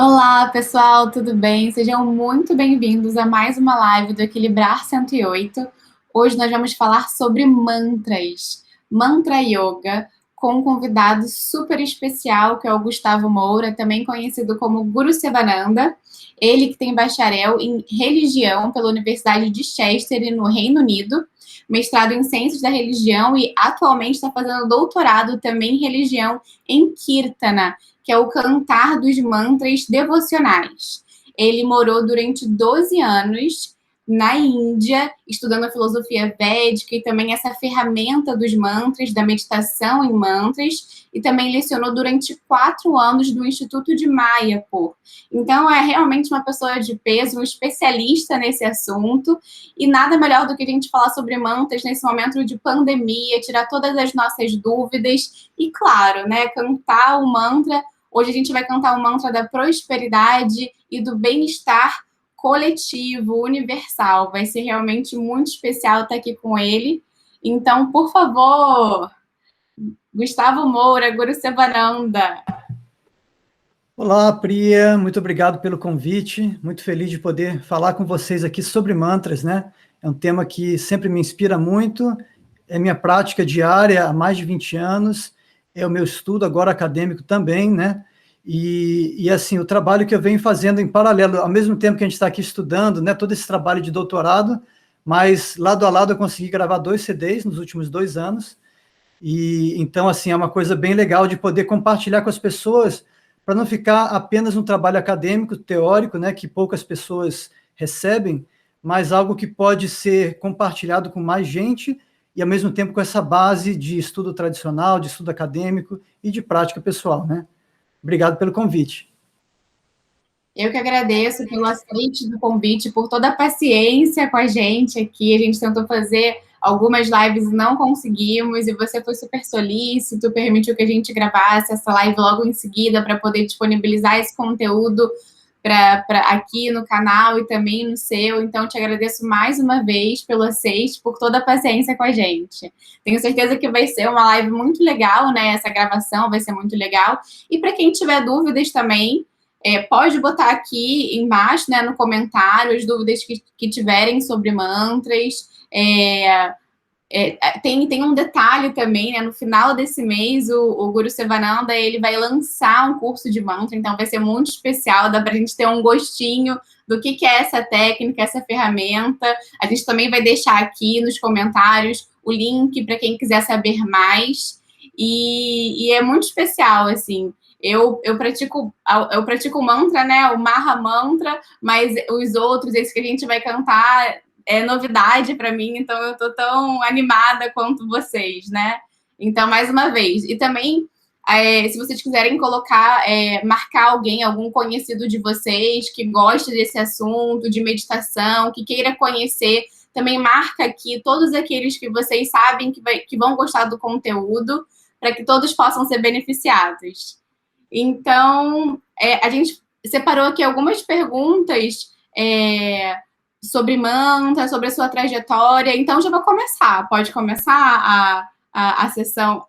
Olá, pessoal, tudo bem? Sejam muito bem-vindos a mais uma live do Equilibrar 108. Hoje nós vamos falar sobre mantras, mantra yoga, com um convidado super especial, que é o Gustavo Moura, também conhecido como Guru Sevananda. Ele que tem bacharel em religião pela Universidade de Chester, no Reino Unido, mestrado em ciências da religião e atualmente está fazendo doutorado também em religião em Kirtana, que é o cantar dos mantras devocionais. Ele morou durante 12 anos na Índia, estudando a filosofia védica e também essa ferramenta dos mantras, da meditação em mantras, e também lecionou durante 4 anos no Instituto de Mayapur. Então, é realmente uma pessoa de peso, um especialista nesse assunto, e nada melhor do que a gente falar sobre mantras nesse momento de pandemia, tirar todas as nossas dúvidas, e claro, né, cantar o mantra. Hoje a gente vai cantar o mantra da prosperidade e do bem-estar coletivo, universal. Vai ser realmente muito especial estar aqui com ele. Então, por favor, Gustavo Moura, Guru Sevananda. Olá, Priya, muito obrigado pelo convite, muito feliz de poder falar com vocês aqui sobre mantras, né? É um tema que sempre me inspira muito, é minha prática diária há mais de 20 anos, é o meu estudo agora acadêmico também, né? Assim, o trabalho que eu venho fazendo em paralelo, ao mesmo tempo que a gente está aqui estudando, né, todo esse trabalho de doutorado, mas lado a lado eu consegui gravar 2 CDs nos últimos 2 anos, e então, assim, é uma coisa bem legal de poder compartilhar com as pessoas, para não ficar apenas um trabalho acadêmico, teórico, né, que poucas pessoas recebem, mas algo que pode ser compartilhado com mais gente e, ao mesmo tempo, com essa base de estudo tradicional, de estudo acadêmico e de prática pessoal, né? Obrigado pelo convite. Eu que agradeço pelo aceite do convite, por toda a paciência com a gente aqui. A gente tentou fazer algumas lives e não conseguimos, e você foi super solícito, permitiu que a gente gravasse essa live logo em seguida para poder disponibilizar esse conteúdo aqui no canal e também no seu. Então, te agradeço mais uma vez pelo aceite, por toda a paciência com a gente. Tenho certeza que vai ser uma live muito legal, né? Essa gravação vai ser muito legal. E para quem tiver dúvidas também, pode botar aqui embaixo, né, no comentário, as dúvidas que tiverem sobre mantras. Tem um detalhe também, né? No final desse mês, o Guru Sevananda, ele vai lançar um curso de mantra, então vai ser muito especial, dá para a gente ter um gostinho do que é essa técnica, essa ferramenta. A gente também vai deixar aqui nos comentários o link para quem quiser saber mais. E é muito especial, assim. Eu pratico o mantra, né? O Maha Mantra, mas os outros, esses que a gente vai cantar, é novidade para mim, então eu tô tão animada quanto vocês, né? Então, mais uma vez. E também, se vocês quiserem colocar, marcar alguém, algum conhecido de vocês que goste desse assunto, de meditação, que queira conhecer, também marca aqui todos aqueles que vocês sabem que vão gostar do conteúdo, para que todos possam ser beneficiados. Então, a gente separou aqui algumas perguntas sobre mantra, sobre a sua trajetória. Então, já vou começar. Pode começar a sessão.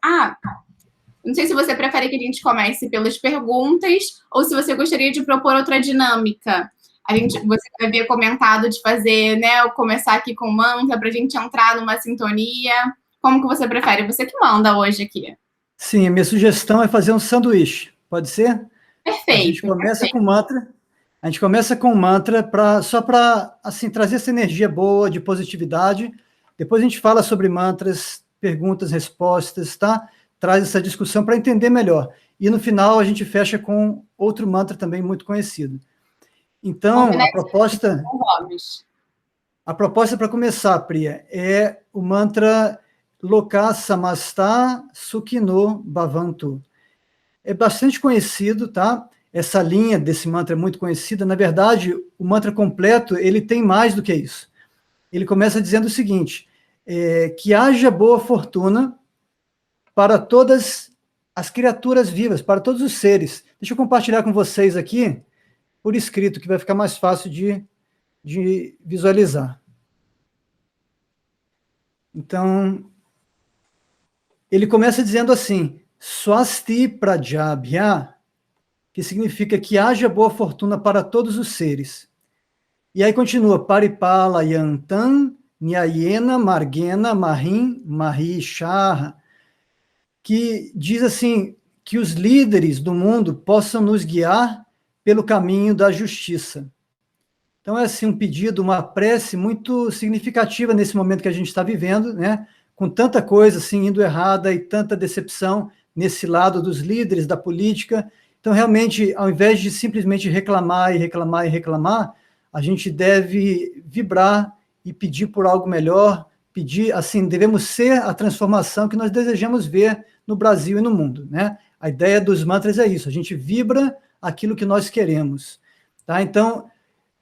Não sei se você prefere que a gente comece pelas perguntas ou se você gostaria de propor outra dinâmica. Você havia comentado de fazer, né, começar aqui com mantra para a gente entrar numa sintonia. Como que você prefere? Você que manda hoje aqui. Sim, a minha sugestão é fazer um sanduíche, pode ser? A gente Perfeito. começa com mantra, a gente começa com mantra só para assim, trazer essa energia boa, de positividade. Depois a gente fala sobre mantras, perguntas, respostas, tá? Traz essa discussão para entender melhor. E no final a gente fecha com outro mantra também muito conhecido. Então, a proposta para começar, Priya, é o mantra Loka Samasta Sukhino Bhavantu. É bastante conhecido, tá? Essa linha desse mantra é muito conhecida. Na verdade, o mantra completo, ele tem mais do que isso. Ele começa dizendo o seguinte, que haja boa fortuna para todas as criaturas vivas, para todos os seres. Deixa eu compartilhar com vocês aqui, por escrito, que vai ficar mais fácil de visualizar. Então, ele começa dizendo assim, Swasti Prajabhya que significa que haja boa fortuna para todos os seres. E aí continua, Paripala Yantan, Nyayena, Margena, Mahim, Mahi, Shaha, que diz assim, que os líderes do mundo possam nos guiar pelo caminho da justiça. Então, é assim, um pedido, uma prece muito significativa nesse momento que a gente está vivendo, né? Com tanta coisa assim, indo errada e tanta decepção nesse lado dos líderes, da política. Então, realmente, ao invés de simplesmente reclamar e reclamar e reclamar, a gente deve vibrar e pedir por algo melhor, pedir, assim, devemos ser a transformação que nós desejamos ver no Brasil e no mundo, né? A ideia dos mantras é isso, a gente vibra aquilo que nós queremos, tá? Então,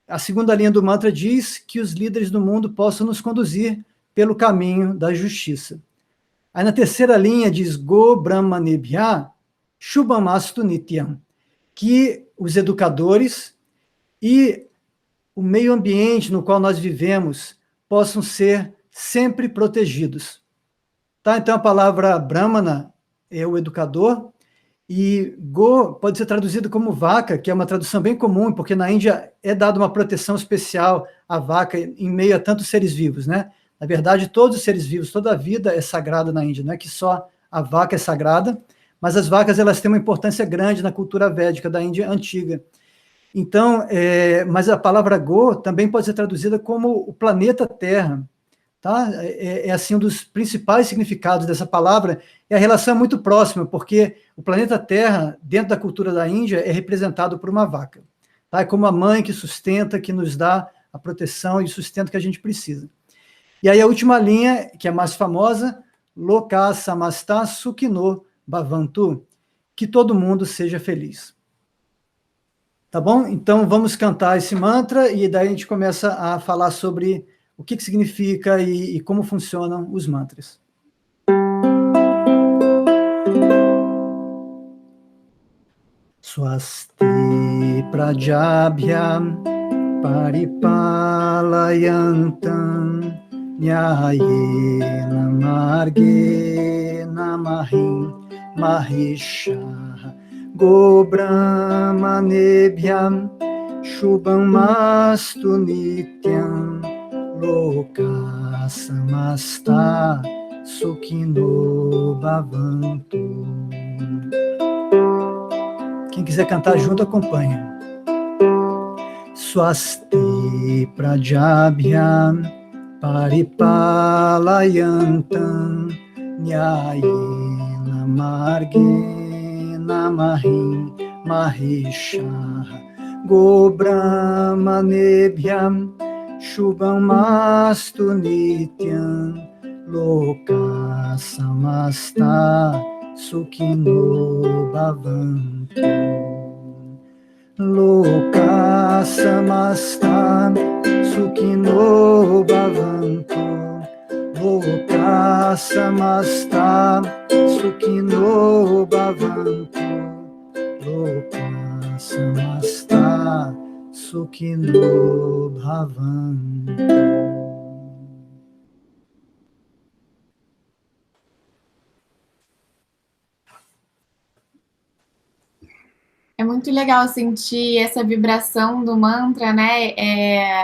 a segunda linha do mantra diz que os líderes do mundo possam nos conduzir pelo caminho da justiça. Aí na terceira linha diz Go Brahmanebhya Shubhamastu Nityam, que os educadores e o meio ambiente no qual nós vivemos possam ser sempre protegidos. Tá? Então a palavra Brahmana é o educador, e Go pode ser traduzido como vaca, que é uma tradução bem comum, porque na Índia é dada uma proteção especial à vaca em meio a tantos seres vivos, né? Na verdade, todos os seres vivos, toda a vida é sagrada na Índia, não é que só a vaca é sagrada, mas as vacas elas têm uma importância grande na cultura védica da Índia antiga. Então, mas a palavra Go também pode ser traduzida como o planeta Terra, tá? Assim, um dos principais significados dessa palavra, e a relação é muito próxima, porque o planeta Terra, dentro da cultura da Índia, é representado por uma vaca, tá? É como a mãe que sustenta, que nos dá a proteção e o sustento que a gente precisa. E aí a última linha, que é a mais famosa, Loka samasta sukhino bhavantu, que todo mundo seja feliz. Tá bom? Então vamos cantar esse mantra, e daí a gente começa a falar sobre o que significa e como funcionam os mantras. Swasti prajabhyam paripalayantam nyayena margena mahim mahisha go brahmanebhyam shubhamastu nityam loka samasta sukhino bhavantu. Quem quiser cantar junto, acompanha. Swasti prajabhyam paripalayantam nyayena margena mahim mahisha go brahmanebhyam shubhamastu nityam loka samasta sukhino bhavantu. Loka samasta sukhino bhavantu. Loka samasta sukhino bhavantu. Loka samasta sukhino bhavantu. É muito legal sentir essa vibração do mantra, né?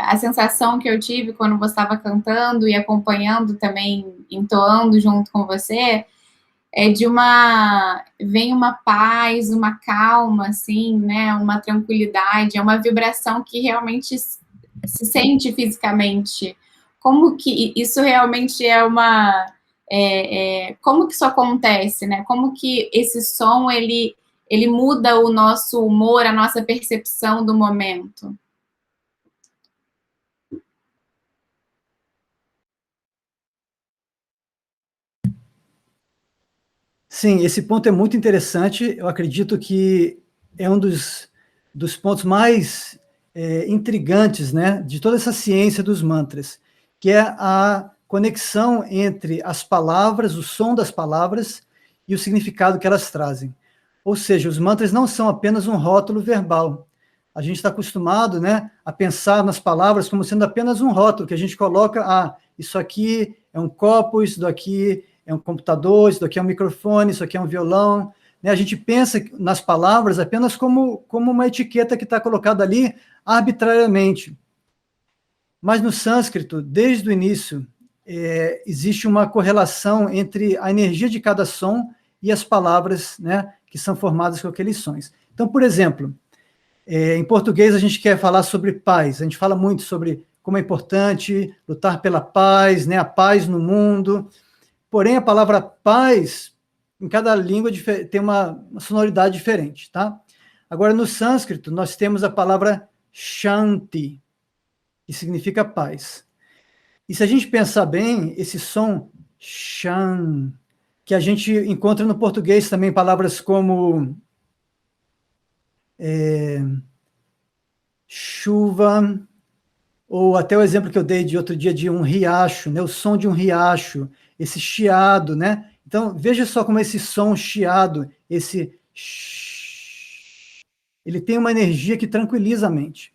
A sensação que eu tive quando você estava cantando e acompanhando também, entoando junto com você, é de vem uma paz, uma calma, assim, né? Uma tranquilidade, é uma vibração que realmente se sente fisicamente. Como que isso realmente é como que isso acontece, né? Como que esse som, ele muda o nosso humor, a nossa percepção do momento. Sim, esse ponto é muito interessante. Eu acredito que é um dos pontos mais intrigantes, né, de toda essa ciência dos mantras, que é a conexão entre as palavras, o som das palavras e o significado que elas trazem. Ou seja, os mantras não são apenas um rótulo verbal. A gente está acostumado, né, a pensar nas palavras como sendo apenas um rótulo, que a gente coloca, isso aqui é um copo, isso daqui é um computador, isso daqui é um microfone, isso aqui é um violão, né? A gente pensa nas palavras apenas como uma etiqueta que está colocada ali arbitrariamente. Mas no sânscrito, desde o início, existe uma correlação entre a energia de cada som e as palavras, né, que são formadas com aqueles sons. Então, por exemplo, em português a gente quer falar sobre paz, a gente fala muito sobre como é importante lutar pela paz, né, a paz no mundo, porém a palavra paz, em cada língua tem uma sonoridade diferente, tá? Agora, no sânscrito, nós temos a palavra shanti, que significa paz. E se a gente pensar bem, esse som shan, que a gente encontra no português também palavras como chuva, ou até o exemplo que eu dei de outro dia de um riacho, né? O som de um riacho, esse chiado, né? Então, veja só como esse som chiado, esse ele tem uma energia que tranquiliza a mente.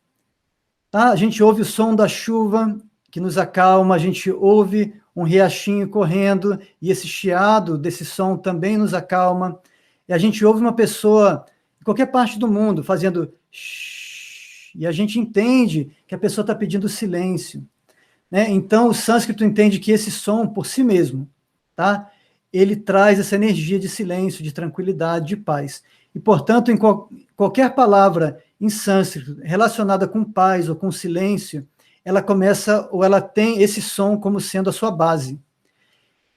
Tá? A gente ouve o som da chuva, que nos acalma, a gente ouve um riachinho correndo, e esse chiado desse som também nos acalma. E a gente ouve uma pessoa, em qualquer parte do mundo, fazendo e a gente entende que a pessoa está pedindo silêncio. Né? Então, o sânscrito entende que esse som, por si mesmo, tá? Ele traz essa energia de silêncio, de tranquilidade, de paz. E, portanto, em qualquer palavra em sânscrito relacionada com paz ou com silêncio, ela começa, ou ela tem esse som como sendo a sua base.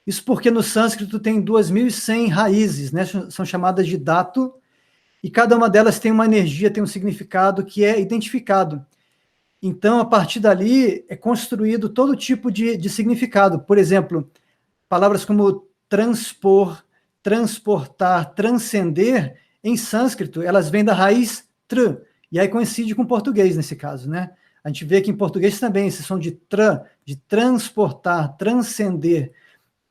Isso porque no sânscrito tem 2.100 raízes, né? São chamadas de dhatu, e cada uma delas tem uma energia, tem um significado que é identificado. Então, a partir dali, é construído todo tipo de significado. Por exemplo, palavras como transpor, transportar, transcender, em sânscrito, elas vêm da raiz tr, e aí coincide com o português nesse caso, né? A gente vê que em português também esse som de tra, de transportar, transcender,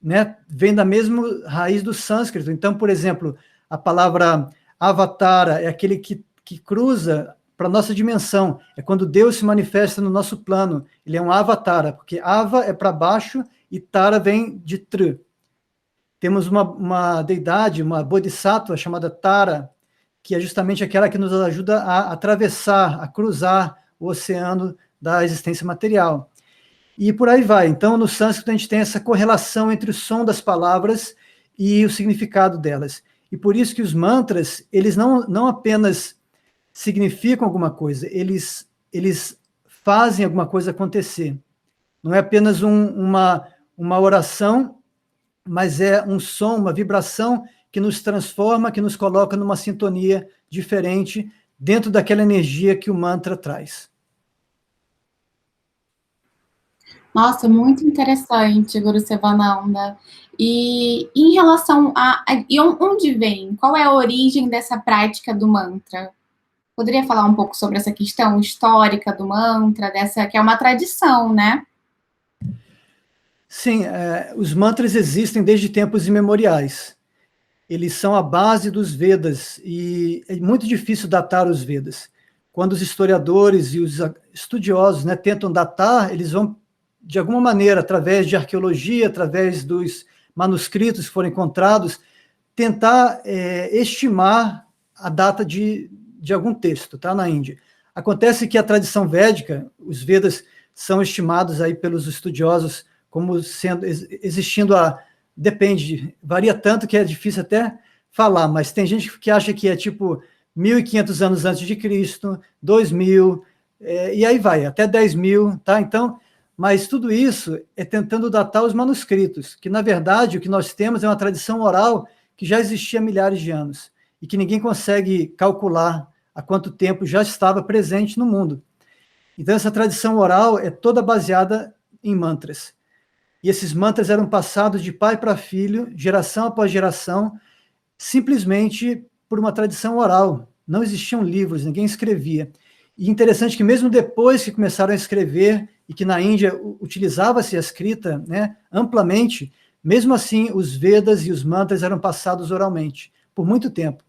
né, vem da mesma raiz do sânscrito. Então, por exemplo, a palavra avatara é aquele que cruza para a nossa dimensão, é quando Deus se manifesta no nosso plano, ele é um avatara, porque ava é para baixo e tara vem de tr. Temos uma deidade, uma bodhisattva chamada Tara, que é justamente aquela que nos ajuda a atravessar, a cruzar o oceano da existência material. E por aí vai. Então, no sânscrito, a gente tem essa correlação entre o som das palavras e o significado delas. E por isso que os mantras, eles não apenas significam alguma coisa, eles fazem alguma coisa acontecer. Não é apenas uma oração, mas é um som, uma vibração que nos transforma, que nos coloca numa sintonia diferente dentro daquela energia que o mantra traz. Nossa, muito interessante, Guru Sevananda. E em relação e onde vem? Qual é a origem dessa prática do mantra? Poderia falar um pouco sobre essa questão histórica do mantra, dessa que é uma tradição, né? Sim, os mantras existem desde tempos imemoriais. Eles são a base dos Vedas, e é muito difícil datar os Vedas. Quando os historiadores e os estudiosos, né, tentam datar, eles vão, de alguma maneira, através de arqueologia, através dos manuscritos que foram encontrados, tentar estimar a data de algum texto, tá, na Índia. Acontece que a tradição védica, os Vedas, são estimados aí pelos estudiosos como existindo depende, varia tanto que é difícil até falar, mas tem gente que acha que é tipo 1.500 anos antes de Cristo, 2.000, e aí vai, até 10.000, tá? Então, mas tudo isso é tentando datar os manuscritos, que na verdade o que nós temos é uma tradição oral que já existia há milhares de anos, e que ninguém consegue calcular há quanto tempo já estava presente no mundo. Então, essa tradição oral é toda baseada em mantras. E esses mantras eram passados de pai para filho, geração após geração, simplesmente por uma tradição oral. Não existiam livros, ninguém escrevia. E interessante que mesmo depois que começaram a escrever, e que na Índia utilizava-se a escrita, né, amplamente, mesmo assim os Vedas e os mantras eram passados oralmente, por muito tempo,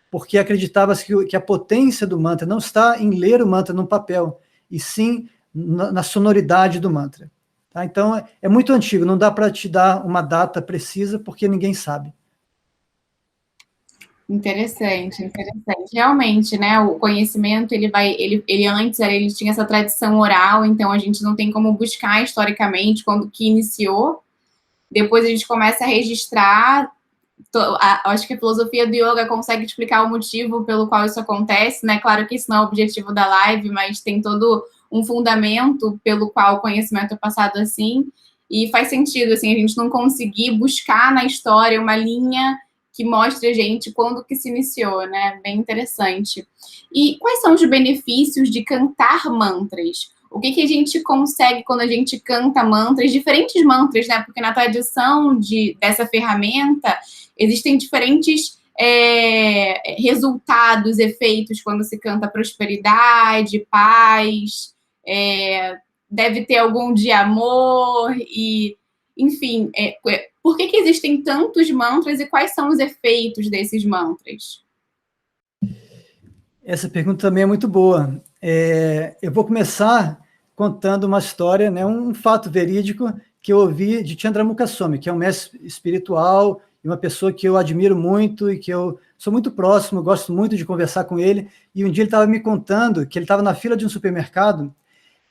porque acreditava-se que a potência do mantra não está em ler o mantra no papel, e sim na sonoridade do mantra. Tá? Então, é muito antigo, não dá para te dar uma data precisa, porque ninguém sabe. Interessante, interessante. Realmente, né, o conhecimento, ele antes ele tinha essa tradição oral, então a gente não tem como buscar historicamente quando que iniciou. Depois a gente começa a registrar. Acho que a filosofia do yoga consegue explicar o motivo pelo qual isso acontece, né? Claro que isso não é o objetivo da live, mas tem todo um fundamento pelo qual o conhecimento é passado assim. E faz sentido, assim, a gente não conseguir buscar na história uma linha que mostre a gente quando que se iniciou, né? Bem interessante. E quais são os benefícios de cantar mantras? O que a gente consegue quando a gente canta mantras, diferentes mantras, né? Porque na tradição dessa ferramenta existem diferentes resultados, efeitos quando se canta prosperidade, paz, deve ter algum de amor e, enfim, por que existem tantos mantras e quais são os efeitos desses mantras? Essa pergunta também é muito boa. Eu vou começar contando uma história, né, um fato verídico que eu ouvi de Chandramukha Swami, que é um mestre espiritual e uma pessoa que eu admiro muito e que eu sou muito próximo, gosto muito de conversar com ele. E um dia ele estava me contando que ele estava na fila de um supermercado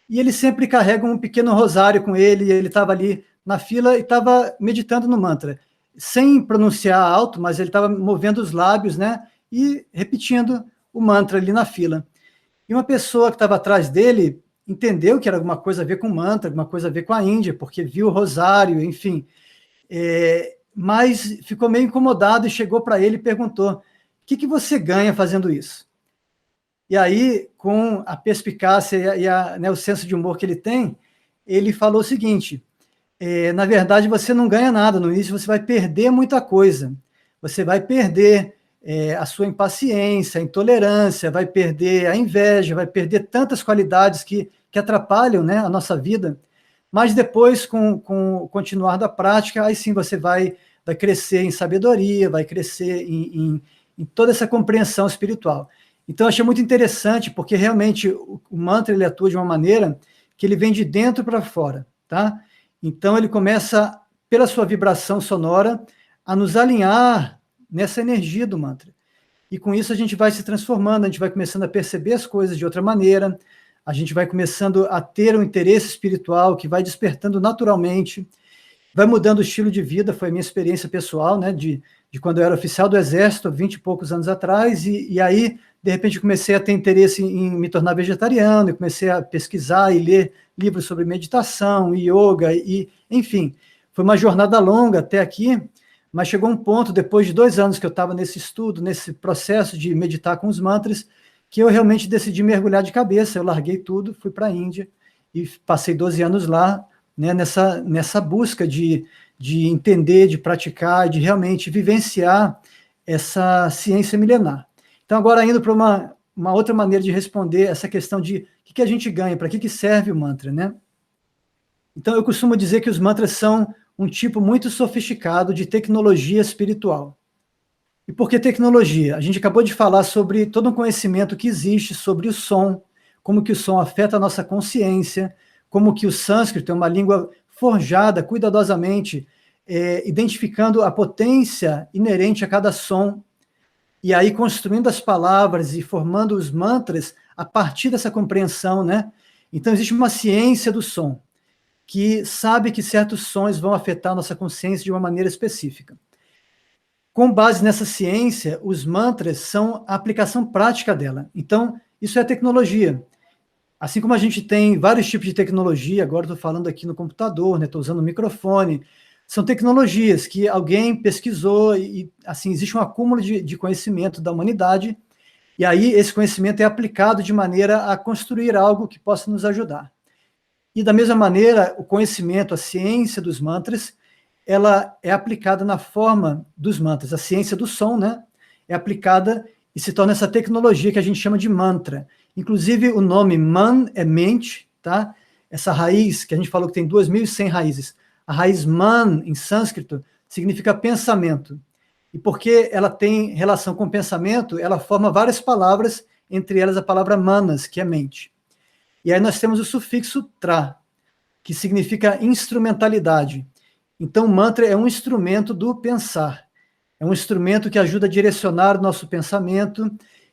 e ele sempre carrega um pequeno rosário com ele, e ele estava ali na fila e estava meditando no mantra, sem pronunciar alto, mas ele estava movendo os lábios, né, e repetindo o mantra ali na fila. E uma pessoa que estava atrás dele entendeu que era alguma coisa a ver com mantra, alguma coisa a ver com a Índia, porque viu o rosário, enfim. Mas ficou meio incomodado e chegou para ele e perguntou: o que você ganha fazendo isso? E aí, com a perspicácia e né, o senso de humor que ele tem, ele falou o seguinte: na verdade, você não ganha nada. No início, você vai perder muita coisa. Você vai perder a sua impaciência, a intolerância, vai perder a inveja, vai perder tantas qualidades que atrapalham, né, a nossa vida. Mas depois, com o continuar da prática, aí sim você vai crescer em sabedoria, vai crescer em toda essa compreensão espiritual. Então, eu achei muito interessante, porque realmente o mantra ele atua de uma maneira que ele vem de dentro para fora, tá? Então, ele começa, pela sua vibração sonora, a nos alinhar nessa energia do mantra. E com isso a gente vai se transformando, a gente vai começando a perceber as coisas de outra maneira, a gente vai começando a ter um interesse espiritual que vai despertando naturalmente, vai mudando o estilo de vida. Foi a minha experiência pessoal, né, de quando eu era oficial do Exército, 20 e poucos anos atrás, e aí, de repente, comecei a ter interesse em me tornar vegetariano, e comecei a pesquisar e ler livros sobre meditação, yoga, e enfim, foi uma jornada longa até aqui, mas chegou um ponto, depois de 2 anos que eu estava nesse estudo, nesse processo de meditar com os mantras, que eu realmente decidi mergulhar de cabeça. Eu larguei tudo, fui para a Índia, e passei 12 anos lá, né, nessa busca de entender, de praticar, de realmente vivenciar essa ciência milenar. Então, agora indo para uma outra maneira de responder essa questão de o que a gente ganha, para que serve o mantra, né? Então, eu costumo dizer que os mantras são um tipo muito sofisticado de tecnologia espiritual. E por que tecnologia? A gente acabou de falar sobre todo um conhecimento que existe sobre o som, como que o som afeta a nossa consciência, como que o sânscrito é uma língua forjada cuidadosamente, identificando a potência inerente a cada som, e aí construindo as palavras e formando os mantras a partir dessa compreensão, né? Então, existe uma ciência do som, que sabe que certos sons vão afetar a nossa consciência de uma maneira específica. Com base nessa ciência, os mantras são a aplicação prática dela. Então, isso é tecnologia. Assim como a gente tem vários tipos de tecnologia, agora estou falando aqui no computador, né, estou usando o microfone, são tecnologias que alguém pesquisou e assim, existe um acúmulo de conhecimento da humanidade, e aí esse conhecimento é aplicado de maneira a construir algo que possa nos ajudar. E da mesma maneira, o conhecimento, a ciência dos mantras, ela é aplicada na forma dos mantras. A ciência do som, né, é aplicada e se torna essa tecnologia que a gente chama de mantra. Inclusive, o nome man é mente, tá? Essa raiz, que a gente falou que tem 2.100 raízes. A raiz man, em sânscrito, significa pensamento. E porque ela tem relação com pensamento, ela forma várias palavras, entre elas a palavra manas, que é mente. E aí nós temos o sufixo tra, que significa instrumentalidade. Então, o mantra é um instrumento do pensar. é um instrumento que ajuda a direcionar o nosso pensamento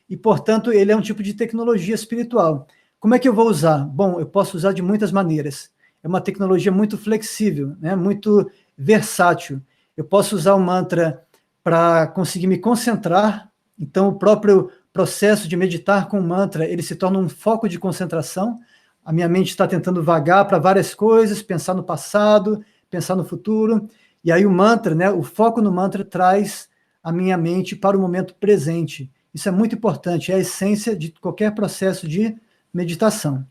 e, portanto, ele é um tipo de tecnologia espiritual. Como é que eu vou usar? Bom, eu posso usar de muitas maneiras. É uma tecnologia muito flexível, né? Muito versátil. Eu posso usar o mantra para conseguir me concentrar, então o próprio processo de meditar com o mantra, ele se torna um foco de concentração. A minha mente está tentando vagar para várias coisas, pensar no passado, pensar no futuro, e aí o mantra, né, o foco no mantra traz a minha mente para o momento presente. Isso é muito importante, é a essência de qualquer processo de meditação.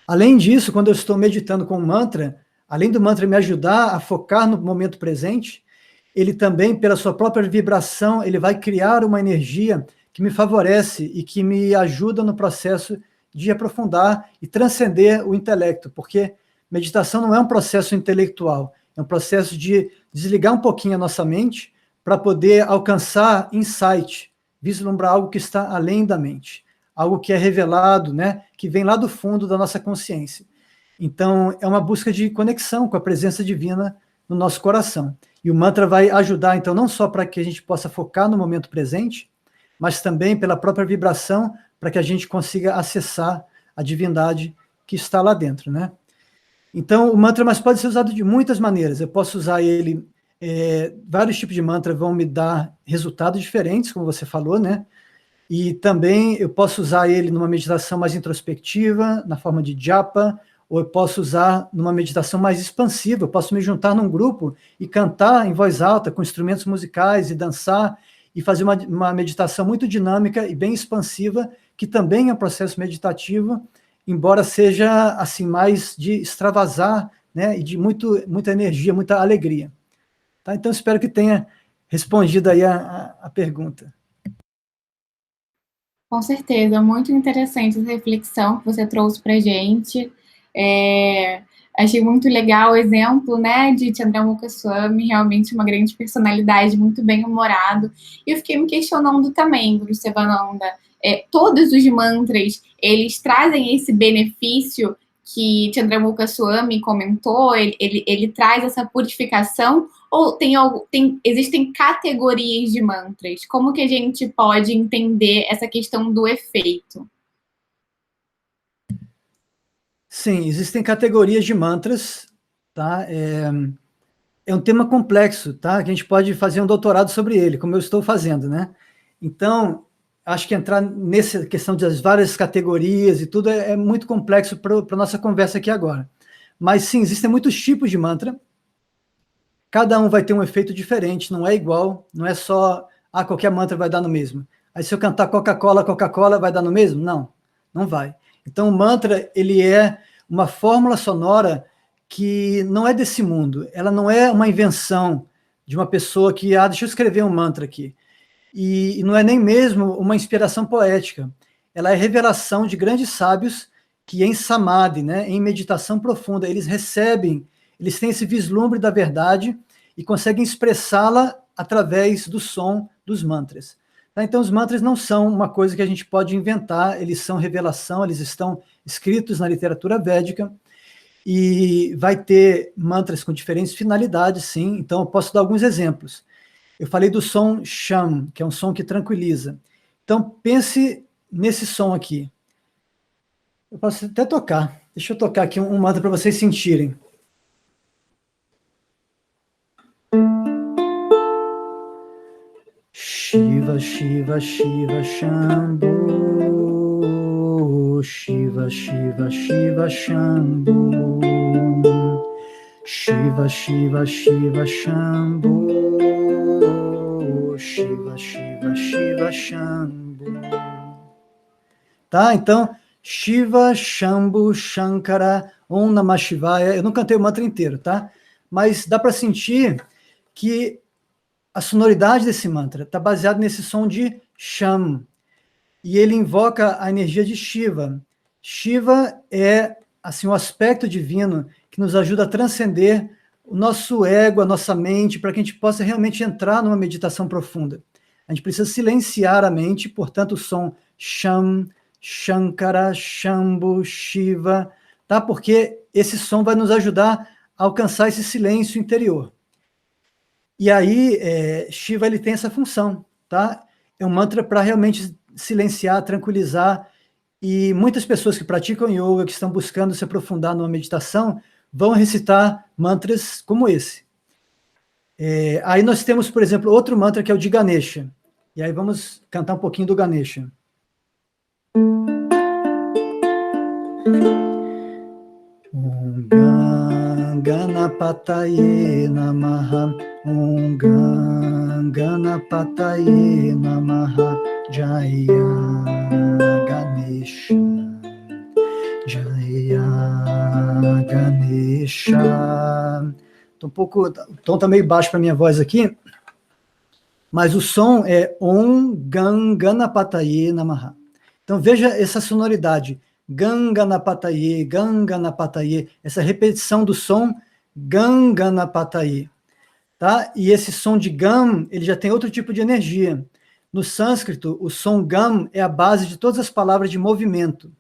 Além disso, quando eu estou meditando com o mantra, além do mantra me ajudar a focar no momento presente, ele também, pela sua própria vibração, ele vai criar uma energia que me favorece e que me ajuda no processo de aprofundar e transcender o intelecto, porque meditação não é um processo intelectual, é um processo de desligar um pouquinho a nossa mente para poder alcançar insight, vislumbrar algo que está além da mente, algo que é revelado, né, que vem lá do fundo da nossa consciência. Então, é uma busca de conexão com a presença divina no nosso coração. E o mantra vai ajudar, então, não só para que a gente possa focar no momento presente, mas também pela própria vibração, para que a gente consiga acessar a divindade que está lá dentro, né? Então, o mantra mas pode ser usado de muitas maneiras. Eu posso usar ele, vários tipos de mantra vão me dar resultados diferentes, como você falou, né? E também eu posso usar ele numa meditação mais introspectiva, na forma de japa, ou eu posso usar numa meditação mais expansiva, eu posso me juntar num grupo e cantar em voz alta, com instrumentos musicais, e dançar, e fazer uma meditação muito dinâmica e bem expansiva, que também é um processo meditativo, embora seja assim mais de extravasar, né, e de muita energia, muita alegria. Tá? Então, espero que tenha respondido aí a pergunta. Com certeza, muito interessante essa reflexão que você trouxe para a gente. Achei muito legal o exemplo, né, de Chandramukha Swami, realmente uma grande personalidade, muito bem-humorado. E eu fiquei me questionando também, Guru Sevananda, todos os mantras, eles trazem esse benefício que Chandramukha Swami comentou, ele traz essa purificação, ou existem categorias de mantras? Como que a gente pode entender essa questão do efeito? Sim, existem categorias de mantras, tá? É um tema complexo, tá? Que a gente pode fazer um doutorado sobre ele, como eu estou fazendo, né? Então, acho que entrar nessa questão das várias categorias e tudo é muito complexo para a nossa conversa aqui agora. Mas sim, existem muitos tipos de mantra. Cada um vai ter um efeito diferente, não é igual, não é só, qualquer mantra vai dar no mesmo. Aí se eu cantar Coca-Cola, Coca-Cola vai dar no mesmo? Não, não vai. Então o mantra, ele é uma fórmula sonora que não é desse mundo, ela não é uma invenção de uma pessoa que, deixa eu escrever um mantra aqui. E não é nem mesmo uma inspiração poética, ela é revelação de grandes sábios que em samadhi, né, em meditação profunda, eles recebem, eles têm esse vislumbre da verdade e conseguem expressá-la através do som dos mantras. Tá? Então, os mantras não são uma coisa que a gente pode inventar, eles são revelação, eles estão escritos na literatura védica, e vai ter mantras com diferentes finalidades, sim. Então, eu posso dar alguns exemplos. Eu falei do som Sham, que é um som que tranquiliza. Então, pense nesse som aqui. Eu posso até tocar. Deixa eu tocar aqui um mantra para vocês sentirem. Shiva, Shiva, Shiva, Shambhu. Shiva, Shiva, Shiva, Shambhu. Shiva, Shiva, Shiva, Shambhu. Shiva, Shiva, Shiva, Shambhu. Tá? Então, Shiva, Shambhu, Shankara, Om Namah Shivaya. Eu não cantei o mantra inteiro, tá? Mas dá para sentir que a sonoridade desse mantra está baseada nesse som de Sham. E ele invoca a energia de Shiva. Shiva é assim, um aspecto divino que nos ajuda a transcender o nosso ego, a nossa mente, para que a gente possa realmente entrar numa meditação profunda. A gente precisa silenciar a mente, portanto, o som Sham, Shankara, Shambhu, Shiva, tá? Porque esse som vai nos ajudar a alcançar esse silêncio interior. E aí, Shiva, ele tem essa função, tá? É um mantra para realmente silenciar, tranquilizar, e muitas pessoas que praticam yoga, que estão buscando se aprofundar numa meditação, vão recitar mantras como esse. Aí nós temos, por exemplo, outro mantra que é o de Ganesha. E aí vamos cantar um pouquinho do Ganesha. Om Ganapataye Namaha, Om Ganapataye Namaha, Jaya Ganesha, Jaya Ganesha. O tom está meio baixo para minha voz aqui, mas o som é Om Ganapataye Namaha. Então veja essa sonoridade. Ganganapataye, Ganganapataye, essa repetição do som Ganganapataye, tá? E esse som de Gam, ele já tem outro tipo de energia. No sânscrito, o som Gam é a base de todas as palavras de movimento.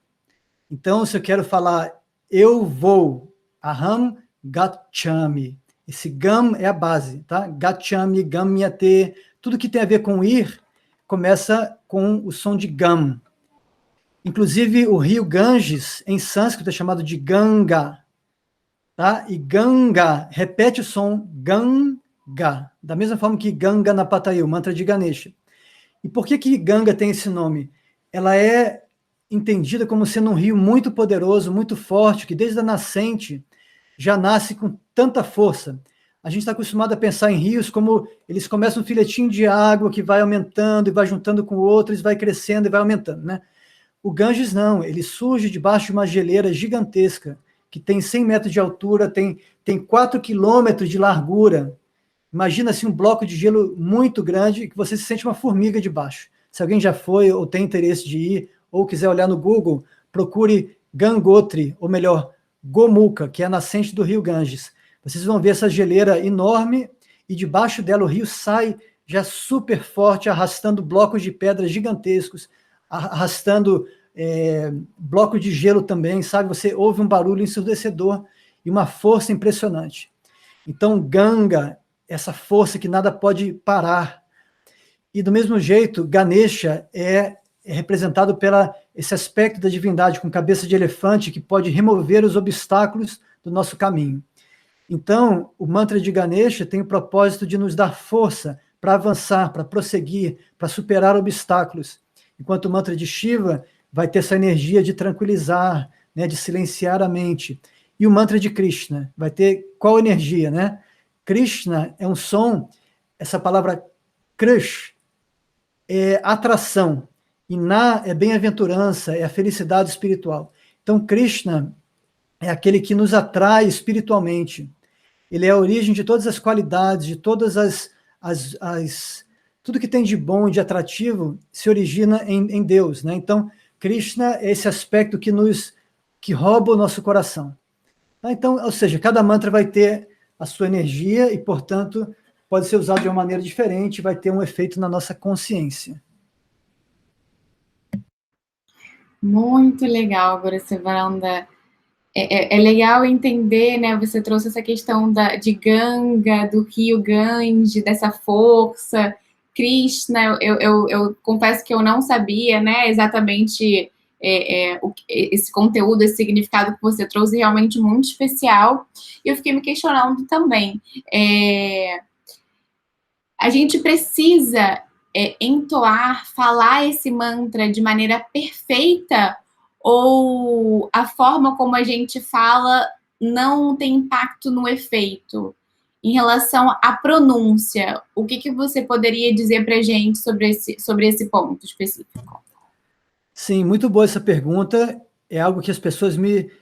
Então, se eu quero falar eu vou, Aham Gachami, esse Gam é a base, tá? Gachami, Gamyate, tudo que tem a ver com ir, começa com o som de Gam. Inclusive, o rio Ganges, em sânscrito, é chamado de Ganga. Tá? E Ganga repete o som Ganga, da mesma forma que Ganganapataye, o mantra de Ganesha. E por que Ganga tem esse nome? Ela é entendida como sendo um rio muito poderoso, muito forte, que desde a nascente já nasce com tanta força. A gente está acostumado a pensar em rios como eles começam um filetinho de água que vai aumentando e vai juntando com outros, vai crescendo e vai aumentando, né? O Ganges não, ele surge debaixo de uma geleira gigantesca, que tem 100 metros de altura, tem 4 quilômetros de largura. Imagina assim um bloco de gelo muito grande que você se sente uma formiga debaixo. Se alguém já foi ou tem interesse de ir, ou quiser olhar no Google, procure Gangotri, ou melhor, Gomuka, que é a nascente do rio Ganges. Vocês vão ver essa geleira enorme e debaixo dela o rio sai já super forte, arrastando blocos de pedras gigantescos, arrastando bloco de gelo também, sabe? Você ouve um barulho ensurdecedor e uma força impressionante. Então, Ganga, essa força que nada pode parar. E do mesmo jeito, Ganesha é representado pela esse aspecto da divindade com cabeça de elefante que pode remover os obstáculos do nosso caminho. Então, o mantra de Ganesha tem o propósito de nos dar força para avançar, para prosseguir, para superar obstáculos. Enquanto o mantra de Shiva vai ter essa energia de tranquilizar, né, de silenciar a mente. E o mantra de Krishna vai ter qual energia, né? Krishna é um som, essa palavra Krish é atração, e Na é bem-aventurança, é a felicidade espiritual. Então, Krishna é aquele que nos atrai espiritualmente. Ele é a origem de todas as qualidades, de todas tudo que tem de bom e de atrativo se origina em Deus, né? Então, Krishna é esse aspecto que rouba o nosso coração. Tá? Então, ou seja, cada mantra vai ter a sua energia e, portanto, pode ser usado de uma maneira diferente, vai ter um efeito na nossa consciência. Muito legal, Gurusevaranda. É legal entender, né? Você trouxe essa questão de Ganga, do rio Gange, dessa força. Krishna, eu confesso que eu não sabia, né? Exatamente esse conteúdo, esse significado que você trouxe, realmente muito especial. E eu fiquei me questionando também. A gente precisa entoar, falar esse mantra de maneira perfeita, ou a forma como a gente fala não tem impacto no efeito? Em relação à pronúncia, o que você poderia dizer para a gente sobre esse ponto específico? Sim, muito boa essa pergunta. É algo que as pessoas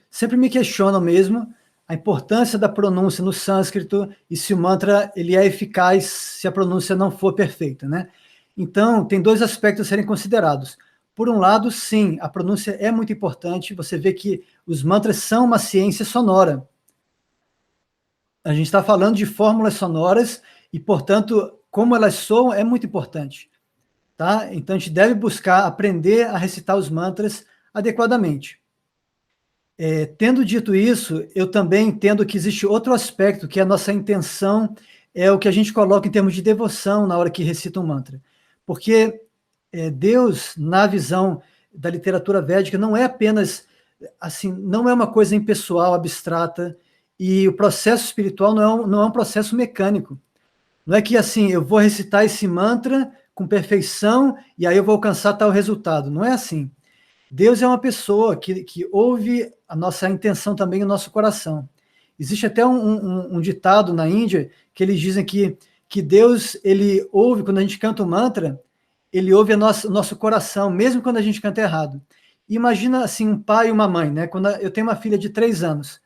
sempre me questionam mesmo, a importância da pronúncia no sânscrito e se o mantra ele é eficaz se a pronúncia não for perfeita, né? Então, tem dois aspectos a serem considerados. Por um lado, sim, a pronúncia é muito importante. Você vê que os mantras são uma ciência sonora. A gente está falando de fórmulas sonoras e, portanto, como elas soam é muito importante. Tá? Então, a gente deve buscar aprender a recitar os mantras adequadamente. Tendo dito isso, eu também entendo que existe outro aspecto, que é a nossa intenção é o que a gente coloca em termos de devoção na hora que recita um mantra. Porque Deus, na visão da literatura védica, não é apenas, assim, não é uma coisa impessoal, abstrata, e o processo espiritual não é um processo mecânico. Não é que, assim, eu vou recitar esse mantra com perfeição e aí eu vou alcançar tal resultado. Não é assim. Deus é uma pessoa que ouve a nossa intenção também, o nosso coração. Existe até um ditado na Índia que eles dizem que Deus, ele ouve, quando a gente canta o mantra, ele ouve o nosso coração, mesmo quando a gente canta errado. E imagina, assim, um pai e uma mãe, né? Quando eu tenho uma filha de 3 anos,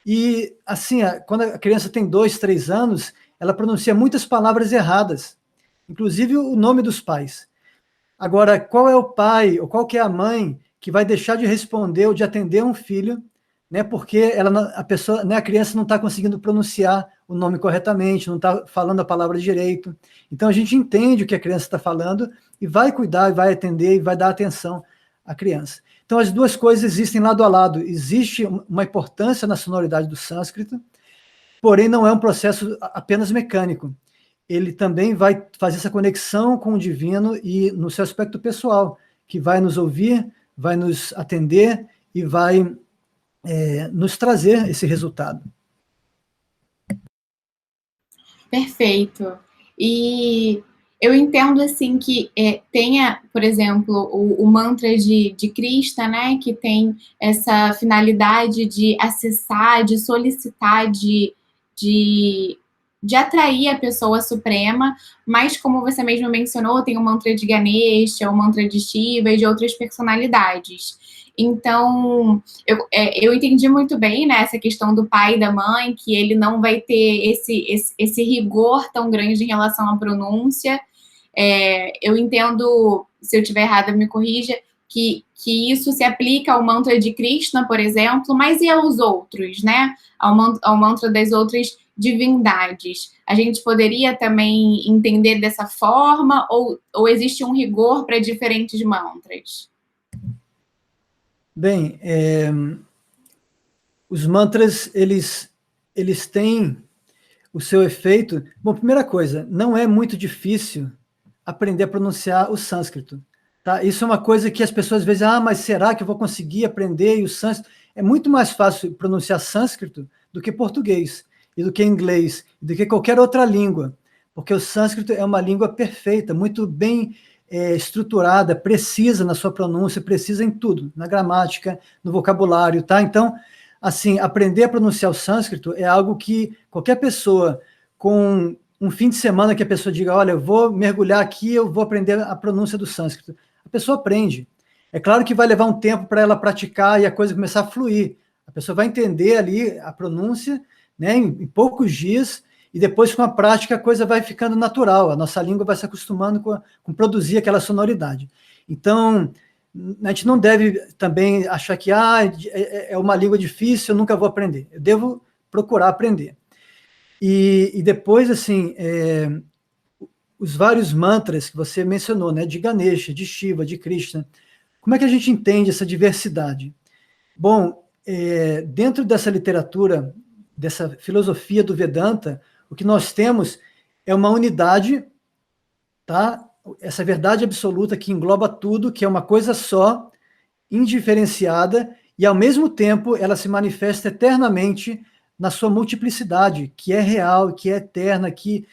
e, assim, quando a criança tem 2, 3 anos, ela pronuncia muitas palavras erradas, inclusive o nome dos pais. Agora, qual é o pai ou qual que é a mãe que vai deixar de responder ou de atender um filho, né, porque a criança não está conseguindo pronunciar o nome corretamente, não está falando a palavra direito. Então, a gente entende o que a criança está falando e vai cuidar, e vai atender, e vai dar atenção à criança. Então, as duas coisas existem lado a lado. Existe uma importância na sonoridade do sânscrito, porém não é um processo apenas mecânico. Ele também vai fazer essa conexão com o divino e no seu aspecto pessoal, que vai nos ouvir, vai nos atender e vai nos trazer esse resultado. Perfeito. E eu entendo, assim, que tenha, por exemplo, o mantra de Krishna, né, que tem essa finalidade de acessar, de solicitar, de atrair a pessoa suprema, mas, como você mesmo mencionou, tem o mantra de Ganesha, o mantra de Shiva e de outras personalidades. Então, eu entendi muito bem, né, essa questão do pai e da mãe, que ele não vai ter esse rigor tão grande em relação à pronúncia. Eu entendo, se eu estiver errada, me corrija, que isso se aplica ao mantra de Krishna, por exemplo, mas e aos outros, né? Ao mantra das outras divindades. A gente poderia também entender dessa forma, ou existe um rigor para diferentes mantras? Bem, os mantras, eles têm o seu efeito. Bom, primeira coisa, não é muito difícil aprender a pronunciar o sânscrito. Tá? Isso é uma coisa que as pessoas às vezes, mas será que eu vou conseguir aprender o sânscrito? É muito mais fácil pronunciar sânscrito do que português, e do que inglês, e do que qualquer outra língua, porque o sânscrito é uma língua perfeita, muito bem estruturada, precisa na sua pronúncia, precisa em tudo, na gramática, no vocabulário, tá? Então, assim, aprender a pronunciar o sânscrito é algo que qualquer pessoa com um fim de semana que a pessoa diga, olha, eu vou mergulhar aqui, eu vou aprender a pronúncia do sânscrito. A pessoa aprende. É claro que vai levar um tempo para ela praticar e a coisa começar a fluir. A pessoa vai entender ali a pronúncia, né, em poucos dias, e depois, com a prática, a coisa vai ficando natural, a nossa língua vai se acostumando com produzir aquela sonoridade. Então, a gente não deve também achar que é uma língua difícil, eu nunca vou aprender. Eu devo procurar aprender. E depois, assim, os vários mantras que você mencionou, né, de Ganesha, de Shiva, de Krishna, como é que a gente entende essa diversidade? Bom, dentro dessa literatura, dessa filosofia do Vedanta, o que nós temos é uma unidade, tá? Essa verdade absoluta que engloba tudo, que é uma coisa só, indiferenciada, e ao mesmo tempo ela se manifesta eternamente na sua multiplicidade, que é real, que é eterna, que